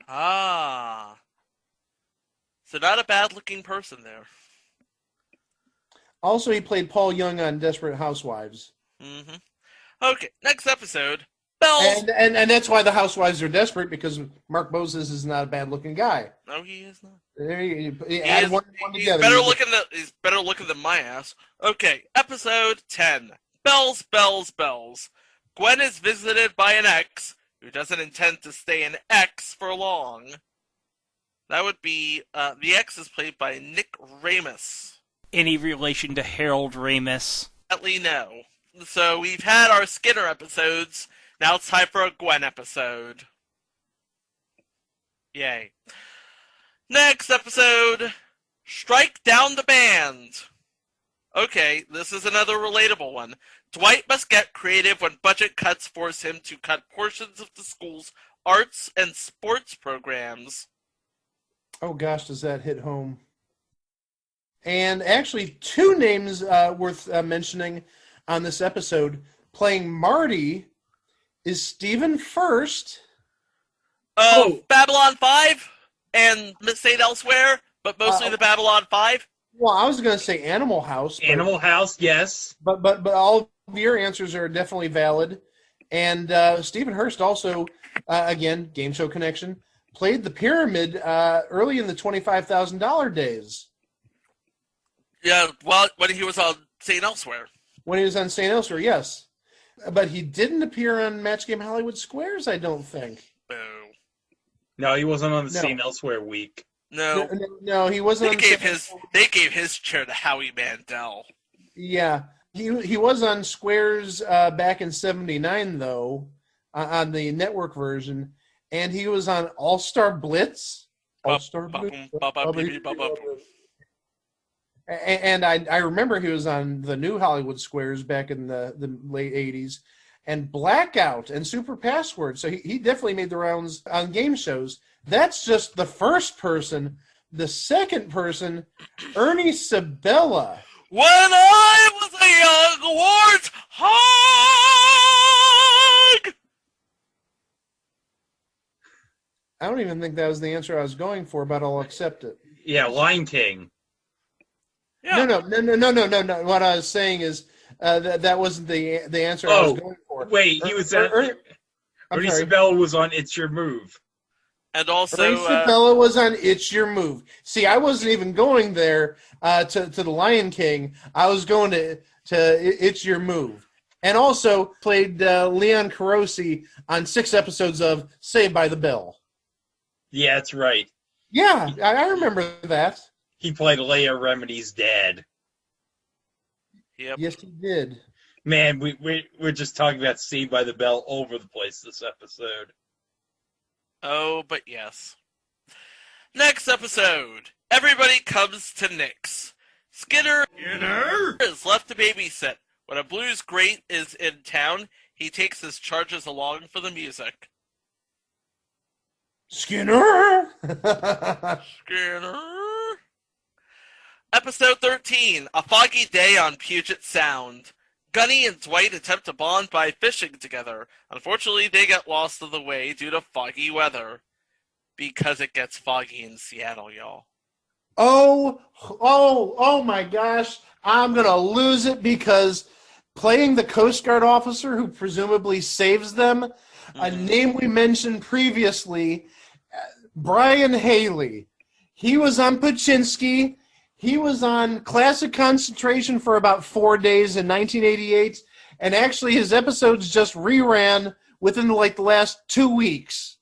S4: Ah. So not a bad-looking person there.
S1: Also, he played Paul Young on Desperate Housewives.
S4: Mm-hmm. Okay, next episode. Bells.
S1: And that's why the housewives are desperate, because Mark Moses is not a bad-looking guy.
S4: No, he is not.
S1: There you
S4: He
S1: add
S4: is-
S1: one together.
S4: He's better looking than my ass. Okay, episode 10. Bells, bells, bells. Gwen is visited by an ex who doesn't intend to stay an ex for long. That would be, the ex is played by Nick Ramus.
S5: Any relation to Harold Ramis?
S4: Sadly, no. So we've had our Skinner episodes. Now it's time for a Gwen episode. Yay. Next episode, Strike Down the Band. Okay, this is another relatable one. Dwight must get creative when budget cuts force him to cut portions of the school's arts and sports programs.
S1: Oh gosh, does that hit home? And actually, two names worth mentioning on this episode. Playing Marty is Stephen First.
S4: Babylon 5 and Miss St. Elsewhere, but mostly the Babylon 5.
S1: Well, I was going to say Animal House.
S6: Animal House, yes.
S1: But all of your answers are definitely valid. And Stephen Hurst also, again, Game Show Connection, played the Pyramid early in the $25,000 days.
S4: Yeah, well, when he was on St. Elsewhere.
S1: When he was on St. Elsewhere, yes. But he didn't appear on Match Game Hollywood Squares, I don't think.
S4: Boo.
S6: No, he wasn't on the
S1: No.
S6: St. Elsewhere week.
S4: No.
S1: No, he wasn't.
S4: They gave his chair to Howie Mandel.
S1: Yeah, he was on Squares back in '79 though, on the network version, and he was on All Star Blitz. And I remember he was on the new Hollywood Squares back in the late '80s, and Blackout and Super Password. So he definitely made the rounds on game shows. That's just the first person. The second person, Ernie Sabella.
S4: When I was a young warthog!
S1: I don't even think that was the answer I was going for, but I'll accept it.
S6: Yeah, Lion King.
S4: Yeah.
S1: No. What I was saying is that wasn't the answer I was going for.
S6: Wait, he was Ernie Sabella was on It's Your Move.
S4: And also,
S1: Ernie Sabella was on It's Your Move. See, I wasn't even going there to the Lion King. I was going to It's Your Move. And also played Leon Carosi on 6 episodes of Saved by the Bell.
S6: Yeah, that's right.
S1: Yeah, I remember that.
S6: He played Leia Remedy's dad.
S4: Yep.
S1: Yes, he did.
S6: Man, we're just talking about Saved by the Bell over the place this episode.
S4: Oh, but yes. Next episode, everybody comes to Nick's. Skinner is left to babysit. When a blues great is in town, he takes his charges along for the music.
S1: Skinner.
S4: Skinner. Episode 13, A Foggy Day on Puget Sound. Gunny and Dwight attempt to bond by fishing together. Unfortunately, they get lost on the way due to foggy weather. Because it gets foggy in Seattle, y'all.
S1: Oh my gosh. I'm going to lose it because playing the Coast Guard officer who presumably saves them, a name we mentioned previously, Brian Haley. He was on Pachinski. He was on Classic Concentration for about 4 days in 1988, and actually his episodes just reran within like the last 2 weeks.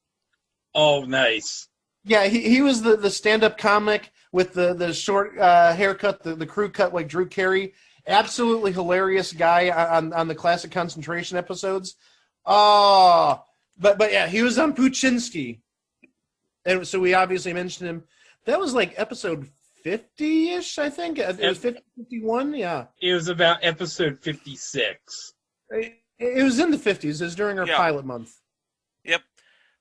S6: Oh, nice.
S1: Yeah, he was the stand-up comic with the short haircut, the crew cut like Drew Carey. Absolutely hilarious guy on the Classic Concentration episodes. Oh, but yeah, he was on Puchinski. And so we obviously mentioned him. That was like episode 50-ish, I think. It was 50, 51, yeah.
S6: It was about episode 56.
S1: It was in the 50s. It was during our pilot month.
S4: Yep.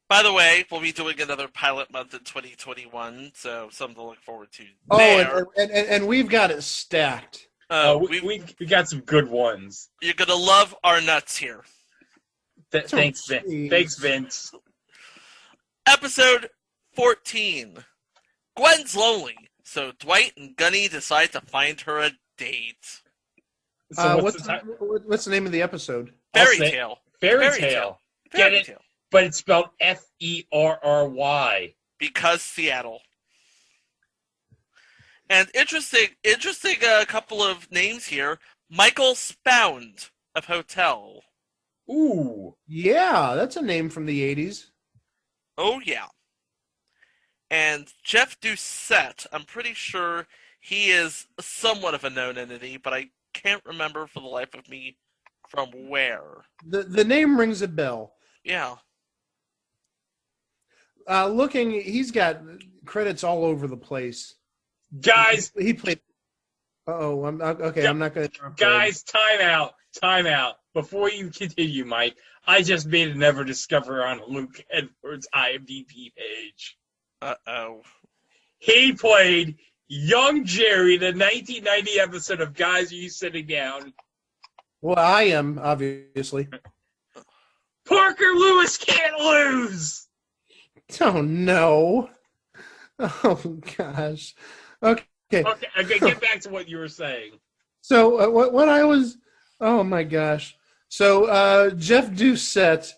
S4: By the way, we'll be doing another pilot month in 2021, so something to look forward to there.
S1: And we've got it stacked.
S6: We got some good ones.
S4: You're going to love our nuts here.
S6: Thanks, Vince. Thanks, Vince.
S4: Episode 14. Gwen's lonely, so Dwight and Gunny decide to find her a date.
S6: So
S1: what's the name of the episode?
S4: Fairy Tale.
S6: Fairy Tale. Get it? But it's spelled Ferry.
S4: Because Seattle. And interesting couple of names here. Michael Spound of Hotel.
S6: Ooh.
S1: Yeah, that's a name from the 80s.
S4: Oh, yeah. And Jeff Doucette, I'm pretty sure he is somewhat of a known entity, but I can't remember for the life of me from where.
S1: The name rings a bell.
S4: Yeah.
S1: Looking, he's got credits all over the place.
S6: Guys,
S1: he played. I'm okay. I'm not going to.
S6: Guys, time out. Before you continue, Mike, I just made an ever discover on Luke Edwards' IMDb page.
S4: Uh-oh.
S6: He played young Jerry, the 1990 episode of Guys Are You Sitting Down?
S1: Well, I am, obviously.
S6: Parker Lewis can't lose!
S1: Oh, no. Oh, gosh. Okay,
S6: get back to what you were saying.
S1: So, what I was... Oh, my gosh. So, Jeff Doucette,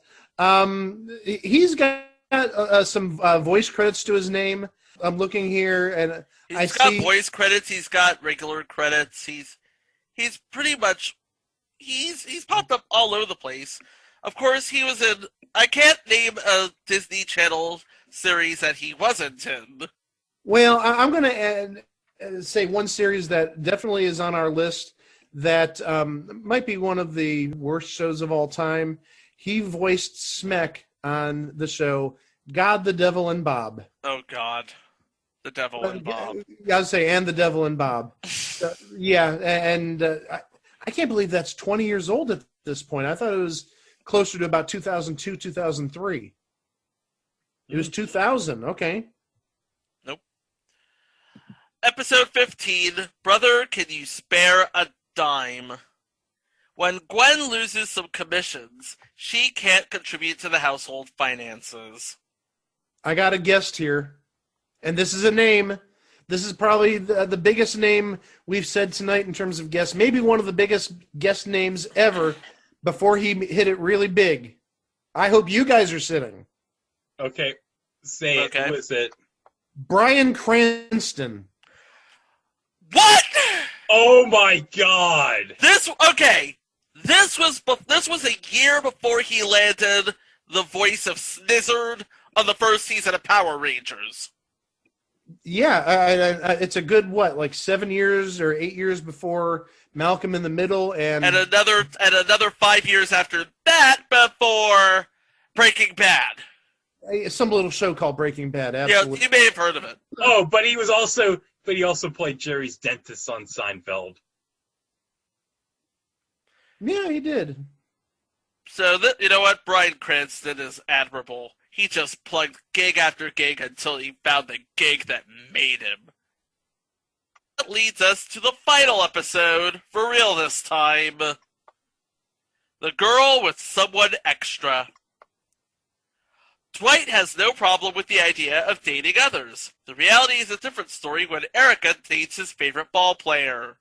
S1: he's got some voice credits to his name. I'm looking here, and
S4: he's got voice credits. He's got regular credits. He's pretty much he's popped up all over the place. Of course, he was in. I can't name a Disney Channel series that he wasn't in.
S1: Well, I'm going to say one series that definitely is on our list that might be one of the worst shows of all time. He voiced Smek on the show God, the Devil, and Bob.
S4: Oh, God. The Devil and Bob.
S1: I would say, and the Devil and Bob. Yeah, and I can't believe that's 20 years old at this point. I thought it was closer to about 2002, 2003. It was 2000. Okay.
S4: Nope. Episode 15, Brother, Can You Spare a Dime? When Gwen loses some commissions, she can't contribute to the household finances.
S1: I got a guest here, and this is a name. This is probably the biggest name we've said tonight in terms of guests. Maybe one of the biggest guest names ever before he hit it really big. I hope you guys are sitting.
S6: Okay. Say it. Who is it?
S1: Bryan Cranston.
S4: What?
S6: Oh my God!
S4: This was a year before he landed the voice of Snizzard on the first season of Power Rangers.
S1: Yeah, it's a good like 7 years or 8 years before Malcolm in the Middle, and
S4: another 5 years after that before Breaking Bad.
S1: Some little show called Breaking Bad. Absolutely.
S4: Yeah, you may have heard of it.
S6: Oh, but he also played Jerry's dentist on Seinfeld.
S1: Yeah, he did.
S4: So you know what? Bryan Cranston is admirable. he just plugged gig after gig until he found the gig that made him. That leads us to the final episode, for real this time. The Girl with Someone Extra. Dwight has no problem with the idea of dating others. The reality is a different story when Erica dates his favorite ball player.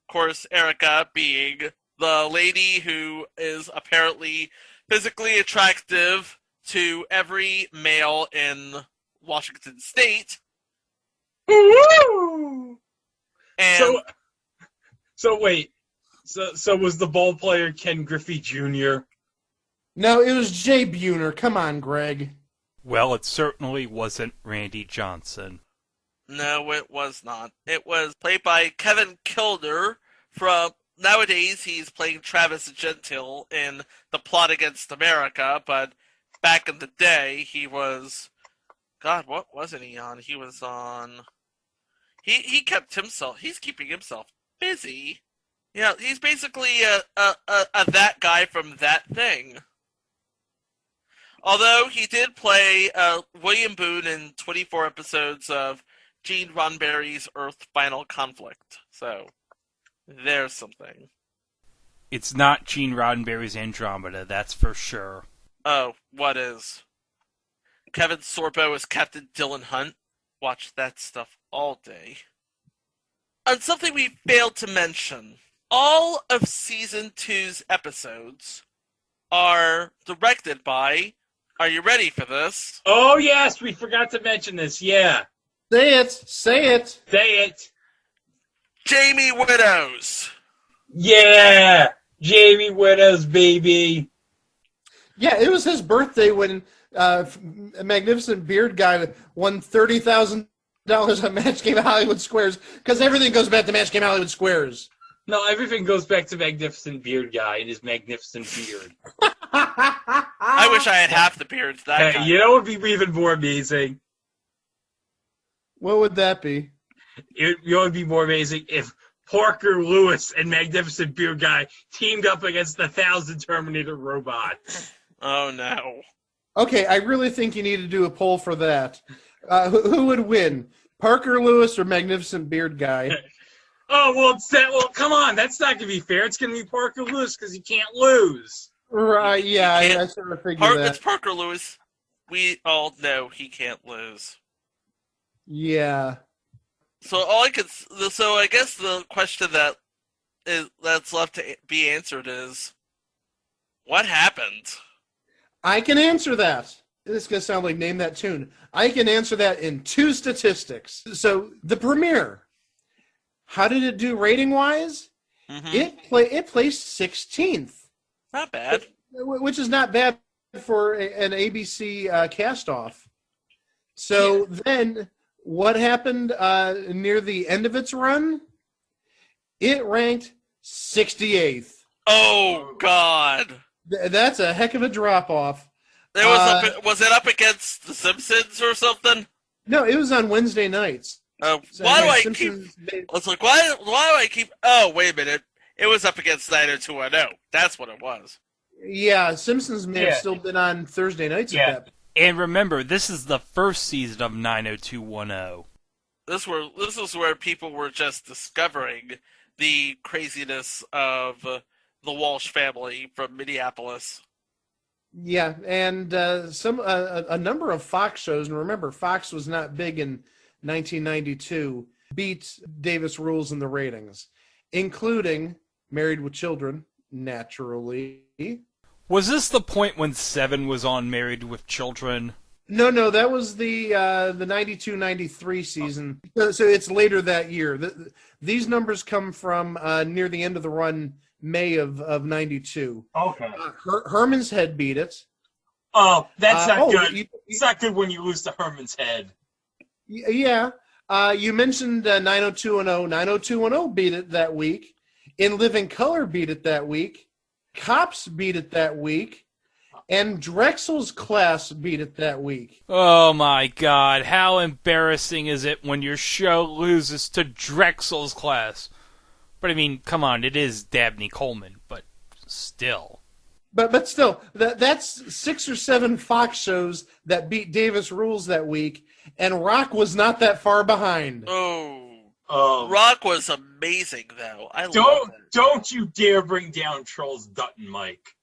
S4: Of course, Erica being the lady who is apparently physically attractive to every male in Washington State.
S6: Woo!
S4: And
S6: So wait. So was the ball player Ken Griffey Jr.?
S1: No, it was Jay Buhner. Come on, Greg.
S5: Well, it certainly wasn't Randy Johnson.
S4: no, it was not. It was played by Kevin Kilner from... Nowadays, he's playing Travis Gentile in The Plot Against America, but back in the day, he was... God, what wasn't he on? He was on... He kept himself... He's keeping himself busy. Yeah, he's basically a that guy from That Thing. Although he did play William Boone in 24 episodes of Gene Roddenberry's Earth Final Conflict. So, there's something.
S5: It's not Gene Roddenberry's Andromeda, that's for sure.
S4: Oh, what is? Kevin Sorbo as Captain Dylan Hunt. Watch that stuff all day. And something we failed to mention. All of Season 2's episodes are directed by... Are you ready for this?
S6: Oh, yes, we forgot to mention this, yeah.
S1: Say it. Say it.
S6: Say it.
S4: Jamie Widows.
S6: Yeah! Jamie Widows, baby.
S1: Yeah, it was his birthday when a Magnificent Beard Guy won $30,000 on Match Game Hollywood Squares, because everything goes back to Match Game Hollywood Squares.
S6: No, everything goes back to Magnificent Beard Guy and his magnificent beard.
S4: I wish I had half the beards that
S6: Hey,
S4: guy.
S6: you know what would be even more amazing?
S1: What would that be?
S6: You know what would be more amazing? If Parker Lewis and Magnificent Beard Guy teamed up against the 1,000 Terminator robots.
S4: Oh, no.
S1: Okay, I really think you need to do a poll for that. Who would win, Parker Lewis or Magnificent Beard Guy?
S6: Oh, well, come on. That's not going to be fair. It's going to be Parker Lewis because he can't lose.
S1: Right, yeah, I
S4: can't-
S1: sort of figured
S4: It's
S1: that.
S4: Parker Lewis. We all know he can't lose.
S1: Yeah.
S4: So I guess the question that's left to be answered is, what happened?
S1: I can answer that. This is going to sound like Name That Tune. I can answer that in 2 statistics. So, the premiere. How did it do rating-wise?
S4: Mm-hmm.
S1: It placed 16th.
S4: Not bad.
S1: Which is not bad for an ABC cast-off. So then, what happened near the end of its run? It ranked 68th.
S4: Oh God!
S1: That's a heck of a drop-off.
S4: Was it up against The Simpsons or something?
S1: No, it was on Wednesday nights. So,
S4: Why do I
S1: Simpsons
S4: keep? I was like, why do I keep? Oh, wait a minute! It was up against 90210. That's what it was.
S1: Yeah, Simpsons may have still been on Thursday nights at that point.
S5: And remember, this is the first season of 90210.
S4: This is where people were just discovering the craziness of the Walsh family from Minneapolis.
S1: Yeah, and a number of Fox shows, and remember, Fox was not big in 1992, beat Davis Rules in the ratings, including Married with Children, naturally.
S5: Was this the point when Seven was on Married with Children?
S1: No, that was the 92-93 season. So it's later that year. These numbers come from near the end of the run, May of 92.
S6: Okay.
S1: Herman's Head beat it.
S6: Oh, that's not good. It's not good when you lose to Herman's Head.
S1: Yeah. You mentioned 90210. 90210 beat it that week. In Living Color beat it that week. Cops beat it that week. And Drexel's Class beat it that week.
S5: Oh my God, how embarrassing is it when your show loses to Drexel's Class? But I mean, come on, it is Dabney Coleman, but still.
S1: But still, that's 6 or 7 Fox shows that beat Davis Rules that week, and Rock was not that far behind.
S4: Rock was amazing, though. I love it.
S6: Don't you dare bring down Charles Dutton, Mike.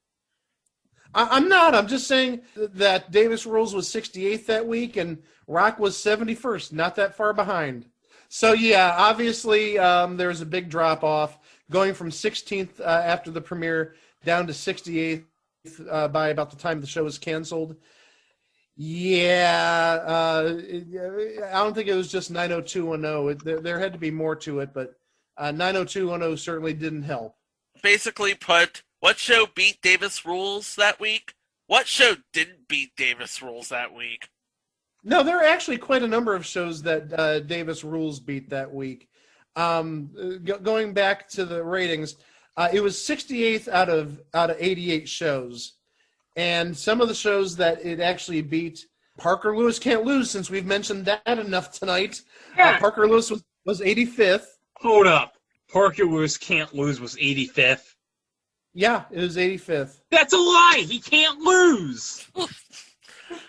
S1: I'm not. I'm just saying that Davis Rules was 68th that week, and Rock was 71st, not that far behind. So, yeah, obviously there was a big drop-off, going from 16th after the premiere down to 68th by about the time the show was canceled. Yeah, I don't think it was just 90210. There had to be more to it, but 90210 certainly didn't help.
S4: Basically put, what show beat Davis Rules that week? What show didn't beat Davis Rules that week?
S1: No, there are actually quite a number of shows that Davis Rules beat that week. Going back to the ratings, it was 68th out of 88 shows. And some of the shows that it actually beat, Parker Lewis Can't Lose, since we've mentioned that enough tonight.
S6: Yeah.
S1: Parker Lewis was 85th.
S6: Hold up. Parker Lewis Can't Lose was 85th.
S1: Yeah, it was 85th.
S6: That's a lie. He can't lose.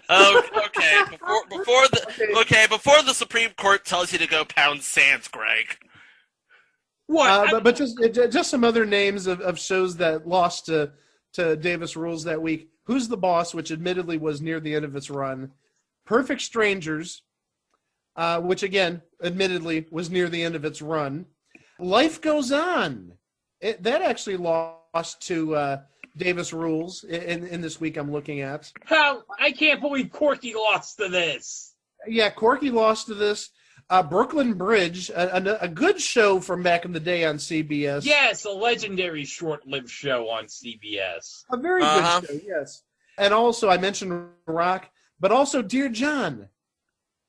S4: Okay. Before the Supreme Court tells you to go pound sands, Greg.
S6: What?
S1: But just some other names of shows that lost to Davis Rules that week. Who's the Boss, which admittedly was near the end of its run. Perfect Strangers, which again, admittedly, was near the end of its run. Life Goes On. That actually lost to Davis Rules in this week I'm looking at.
S6: How? I can't believe Corky lost to this.
S1: Yeah, Corky lost to this. Brooklyn Bridge, a good show from back in the day on CBS.
S6: Yes, a legendary short-lived show on CBS.
S1: A very good show, yes. And also, I mentioned Rock, but also Dear John.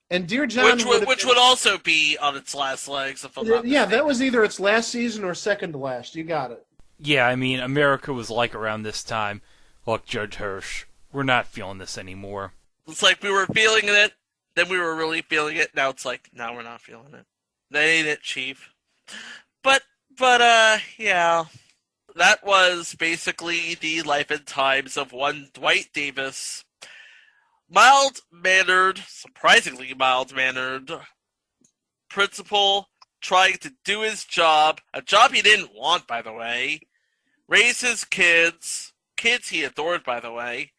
S1: And Dear John...
S4: Which would also be on its last legs, if I'm not mistaken.
S1: Yeah, that was either its last season or second to last. You got it.
S5: Yeah, I mean, America was like around this time. Look, Judge Hirsch, we're not feeling this anymore.
S4: It's like we were feeling it, then we were really feeling it, now it's like, now we're not feeling it. That ain't it, Chief. But yeah. That was basically the life and times of one Dwight Davis. Mild-mannered, surprisingly mild-mannered principal trying to do his job, a job he didn't want, by the way, raise his kids he adored, by the way,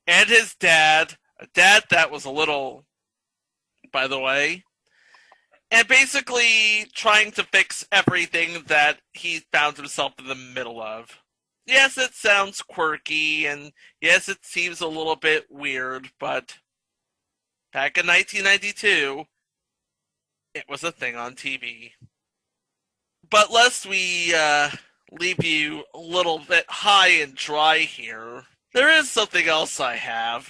S4: and his dad, a dad that was a little, by the way, and basically trying to fix everything that he found himself in the middle of. Yes, it sounds quirky, and yes, it seems a little bit weird, but back in 1992, it was a thing on TV. But lest we leave you a little bit high and dry here, there is something else I have.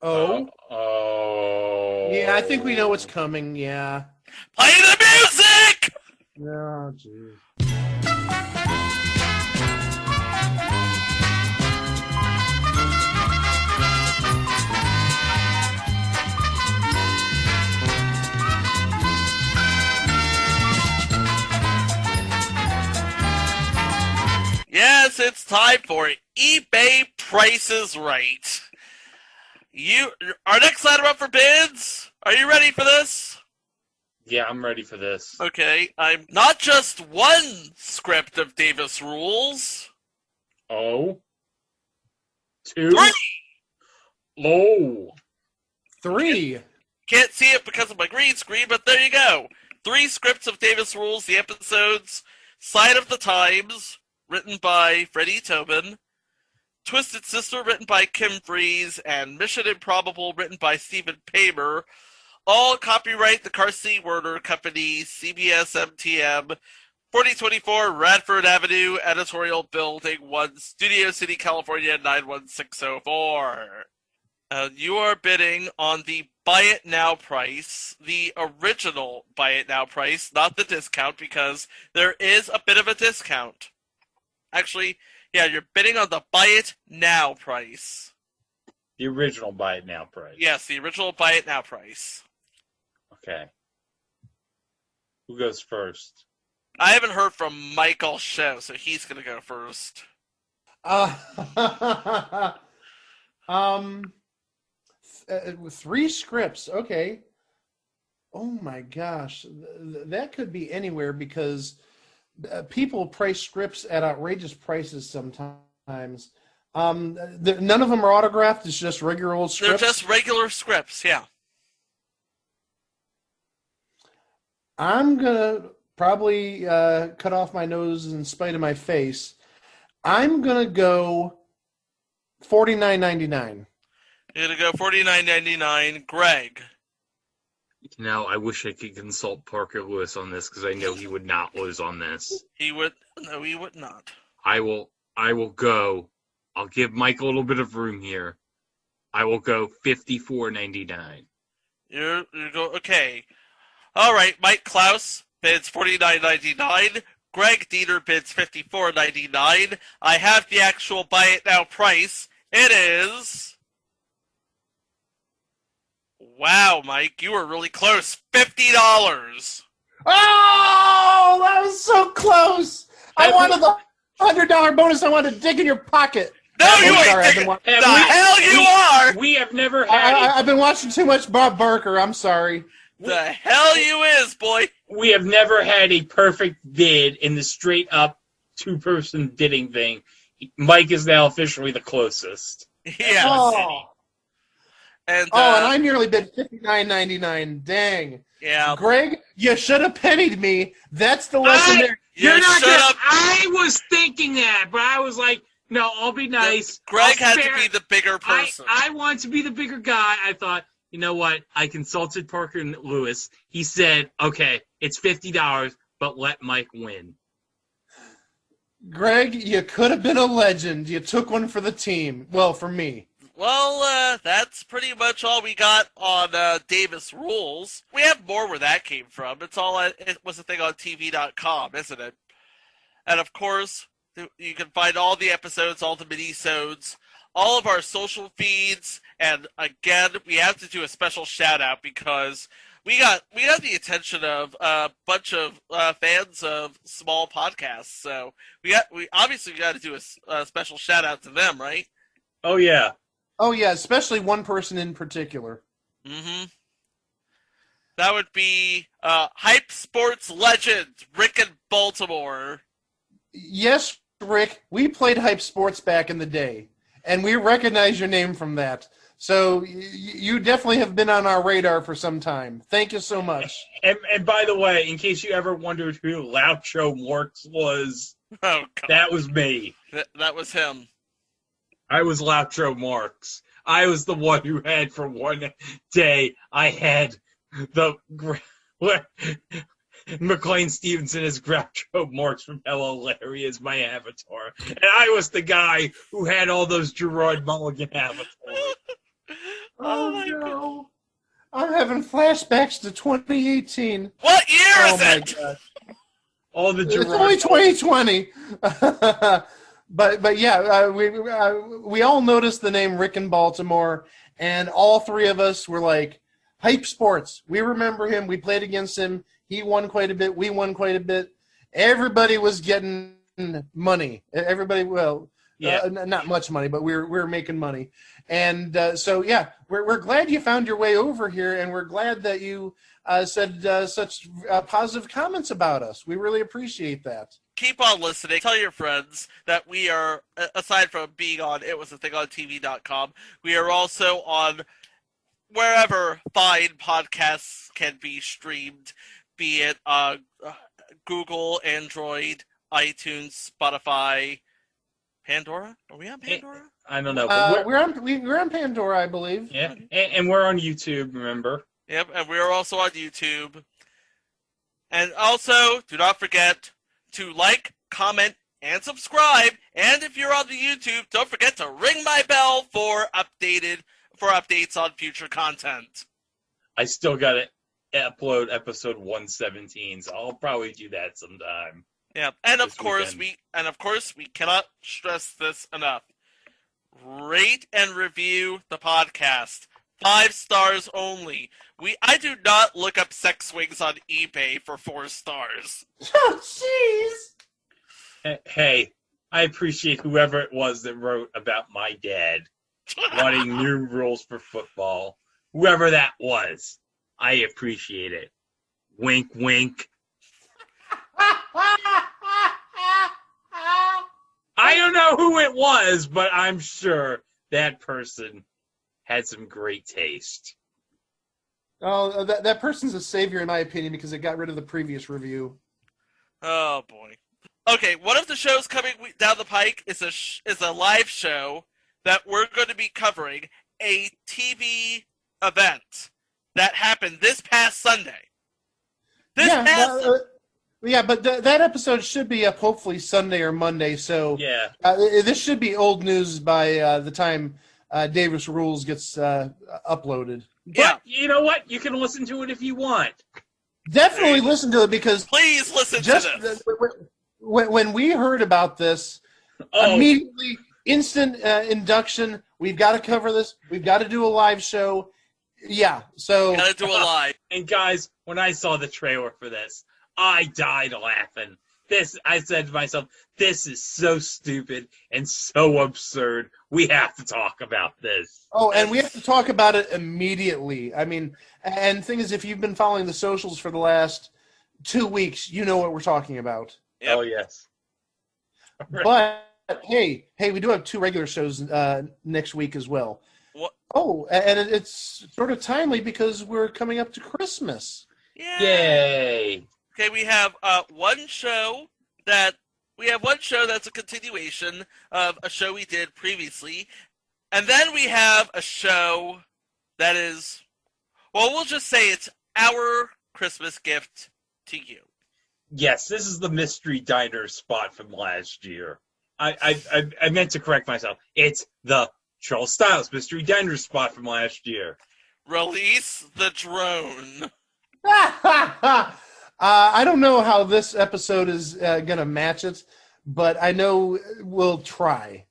S1: Oh?
S6: Oh.
S1: Yeah, I think we know what's coming, yeah.
S4: Play the music!
S1: Oh, jeez.
S4: Yes, it's time for eBay Price is Right. Our next item up for bids. Are you ready for this?
S6: Yeah, I'm ready for this.
S4: Okay, I'm not just one script of Davis Rules.
S6: Oh. 2.
S4: 3!
S6: Low.
S1: 3.
S4: Can't see it because of my green screen, but there you go. 3 scripts of Davis Rules, the episodes Sign of the Times, written by Freddie Tobin, Twisted Sister, written by Kim Freeze, and Mission Improbable, written by Stephen Paymer. All copyright the Carsey Werner Company, CBS MTM, 4024 Radford Avenue, Editorial Building 1, Studio City, California, 91604. You are bidding on the Buy It Now price, the original Buy It Now price, not the discount, because there is a bit of a discount. Actually, yeah, you're bidding on the Buy It Now price.
S6: The original Buy It Now price.
S4: Yes, the original Buy It Now price.
S6: Okay. Who goes first?
S4: I haven't heard from Michael Show, so he's going to go first.
S1: Um, 3 scripts. Okay. Oh my gosh, that could be anywhere because people price scripts at outrageous prices sometimes. None of them are autographed. It's just regular old
S4: They're
S1: scripts.
S4: just regular scripts, yeah.
S1: I'm gonna probably cut off my nose in spite of my face. I'm gonna go $49.99.
S4: You're gonna go $49.99. Greg.
S6: Now, I wish I could consult Parker Lewis on this because I know he would not lose on this.
S4: He would not.
S6: I will go. I'll give Mike a little bit of room here. I will go $54.99.
S4: You go okay. All right, Mike Klaus bids $49.99. Greg Dieter bids $54.99. I have the actual buy it now price. It is. Wow, Mike, you were really close. $50.
S1: Oh, that was so close! I wanted the $100 bonus. I wanted to dig in your pocket.
S4: No, you ain't
S1: sorry,
S4: thinking. The hell you are!
S6: We have never had.
S1: I've been watching too much Bob Barker. I'm sorry.
S4: The hell you is, boy.
S6: We have never had a perfect bid in the straight up 2-person bidding thing. Mike is now officially the closest.
S4: Yes.
S1: Oh,
S4: And
S1: and I nearly bid $59.99. Dang.
S4: yeah.
S1: Greg, you should have pennied me. That's the lesson there.
S6: You're not
S4: shut
S6: gonna,
S4: up.
S6: I was thinking that, but I was like, no, I'll be nice.
S4: Greg
S6: I'll
S4: had
S6: spare-
S4: to be the bigger person.
S6: I want to be the bigger guy. I thought, you know what? I consulted Parker Lewis. He said, okay, it's $50, but let Mike win.
S1: Greg, you could have been a legend. You took one for the team. Well, for me.
S4: Well, that's pretty much all we got on Davis Rules. We have more where that came from. It was a thing on TV.com, isn't it? And of course, you can find all the episodes, all the mini-sodes, all of our social feeds, and again, we have to do a special shout out because we got the attention of a bunch of fans of small podcasts. So we obviously got to do a special shout out to them, right?
S6: Oh, yeah.
S1: Oh, yeah, especially one person in particular.
S4: Mm-hmm. That would be Hype Sports legend, Rick in Baltimore.
S1: Yes, Rick, we played Hype Sports back in the day, and we recognize your name from that. So you definitely have been on our radar for some time. Thank you so much.
S6: And by the way, in case you ever wondered who Loucho Morks was,
S4: Oh, God.
S6: that was me.
S4: That was him.
S6: I was Loucho Marks. I was the one who had, for one day, I had the McLean Stevenson as Groucho Marx from Hello Larry as my avatar. And I was the guy who had all those Gerard Mulligan avatars.
S1: Oh,
S4: my
S1: no. I'm having flashbacks to 2018.
S4: What year
S1: Oh,
S4: is
S1: my
S4: it?
S1: God.
S6: All the
S1: It's
S6: Gerard
S1: only 2020. But yeah, we all noticed the name Rick in Baltimore, and all three of us were like, Hype Sports. We remember him. We played against him. He won quite a bit. We won quite a bit. Everybody was getting money. Everybody, well,
S6: Yeah.
S1: not much money, but we were making money. And so, yeah, we're glad you found your way over here, and we're glad that you said such positive comments about us. We really appreciate that.
S4: Keep on listening. Tell your friends that we are, aside from being on It Was a Thing on TV.com, we are also on wherever fine podcasts can be streamed, be it Google, Android, iTunes, Spotify, Pandora. Are we on Pandora?
S6: I don't know. But
S1: We're on Pandora, I believe.
S6: yeah, and we're on YouTube, remember?
S4: Yep, and we are also on YouTube. And also, do not forget to like, comment, and subscribe. And if you're on the YouTube, don't forget to ring my bell for updates on future content.
S6: I still got to upload episode 117, so I'll probably do that sometime.
S4: Yeah, and of
S6: This
S4: course
S6: weekend.
S4: we cannot stress this enough. Rate and review the podcast. 5 stars only. I do not look up sex swings on eBay for 4 stars.
S1: Oh, jeez.
S6: Hey, I appreciate whoever it was that wrote about my dad wanting new rules for football. Whoever that was, I appreciate it. Wink, wink. I don't know who it was, but I'm sure that person had some great taste.
S1: Oh, that person's a savior in my opinion because it got rid of the previous review.
S4: Oh boy. Okay, one of the shows coming down the pike is a live show that we're going to be covering, a TV event that happened this past Sunday.
S1: Yeah, but that episode should be up hopefully Sunday or Monday. So
S6: Yeah.
S1: This should be old news by the time Davis Rules gets uploaded.
S6: But you know what? You can listen to it if you want.
S1: Definitely listen to it because
S4: please listen to this.
S1: When we heard about this, immediately instant induction. We've got to cover this. We've got to do a live show. Yeah, so
S4: gotta do a live.
S6: And guys, when I saw the trailer for this, I died laughing. I said to myself, this is so stupid and so absurd. We have to talk about this.
S1: Oh, and we have to talk about it immediately. I mean, and the thing is, if you've been following the socials for the last 2 weeks, you know what we're talking about.
S4: Yep.
S6: Oh, yes.
S1: But, hey, we do have 2 regular shows next week as well.
S4: What?
S1: Oh, and it's sort of timely because we're coming up to Christmas.
S6: Yay!
S4: Okay, we have one show that's a continuation of a show we did previously, and then we have a show that is, well, we'll just say it's our Christmas gift to you.
S6: Yes, this is the Mystery Diner spot from last year. I meant to correct myself. It's the Charles Styles Mystery Diner spot from last year.
S4: Release the drone.
S1: I don't know how this episode is going to match it, but I know we'll try.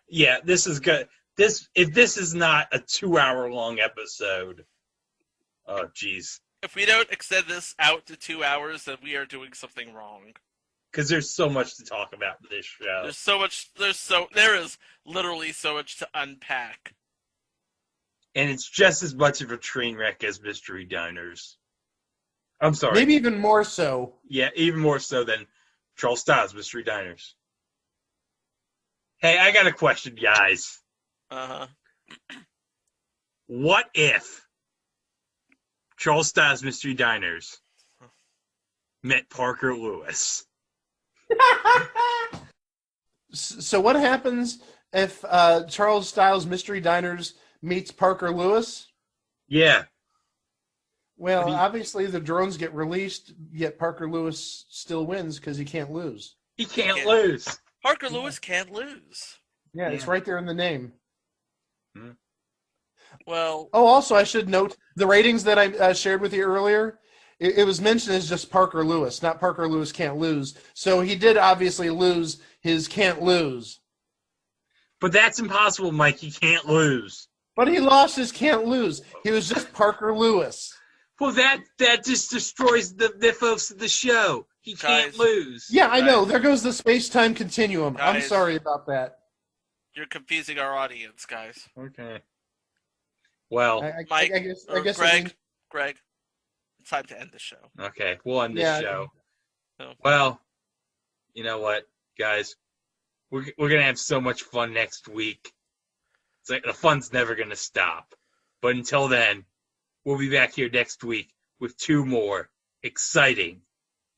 S6: Yeah, this is good. If this is not a 2-hour-long episode, oh, geez.
S4: If we don't extend this out to 2 hours, then we are doing something wrong.
S6: Because there's so much to talk about in this show.
S4: There is literally so much to unpack.
S6: And it's just as much of a train wreck as Mystery Diners. I'm sorry.
S1: Maybe even more so.
S6: Yeah, even more so than Charles Styles Mystery Diners. Hey, I got a question, guys.
S4: Uh-huh.
S6: What if Charles Styles Mystery Diners met Parker Lewis?
S1: So what happens if Charles Styles Mystery Diners meets Parker Lewis?
S6: Yeah.
S1: Well, obviously the drones get released, yet Parker Lewis still wins because he can't lose.
S6: He can't lose.
S4: Parker Lewis can't lose.
S1: Yeah, it's right there in the name.
S6: Hmm.
S4: Well...
S1: Oh, also, I should note, the ratings that I shared with you earlier, it was mentioned as just Parker Lewis, not Parker Lewis can't lose. So he did obviously lose his can't lose.
S6: But that's impossible, Mike. He can't lose.
S1: But he lost his can't lose. He was just Parker Lewis.
S6: Well, that just destroys the mythos of the show. He can't lose.
S1: Yeah, I know. There goes the space-time continuum. I'm
S4: Guys.
S1: sorry about that.
S4: You're confusing our audience, guys.
S6: Okay. Well,
S4: Mike,
S1: I guess
S4: Greg, it's time to end the show.
S6: okay, we'll end this show.
S4: No.
S6: Well, you know what, guys? We're going to have so much fun next week. It's like the fun's never going to stop. But until then, we'll be back here next week with 2 more exciting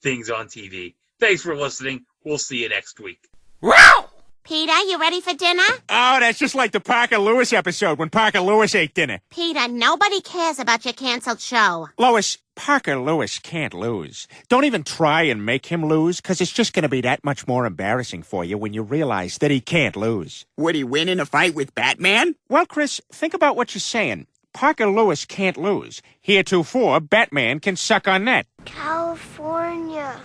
S6: things on TV. Thanks for listening. We'll see you next week.
S8: Wow! Peter, you ready for dinner?
S10: Oh, that's just like the Parker Lewis episode when Parker Lewis ate dinner.
S8: Peter, nobody cares about your canceled show.
S10: Lois, Parker Lewis can't lose. Don't even try and make him lose, because it's just going to be that much more embarrassing for you when you realize that he can't lose.
S11: Would he win in a fight with Batman?
S10: Well, Chris, think about what you're saying. Parker Lewis can't lose. Heretofore, Batman can suck on that.
S12: California.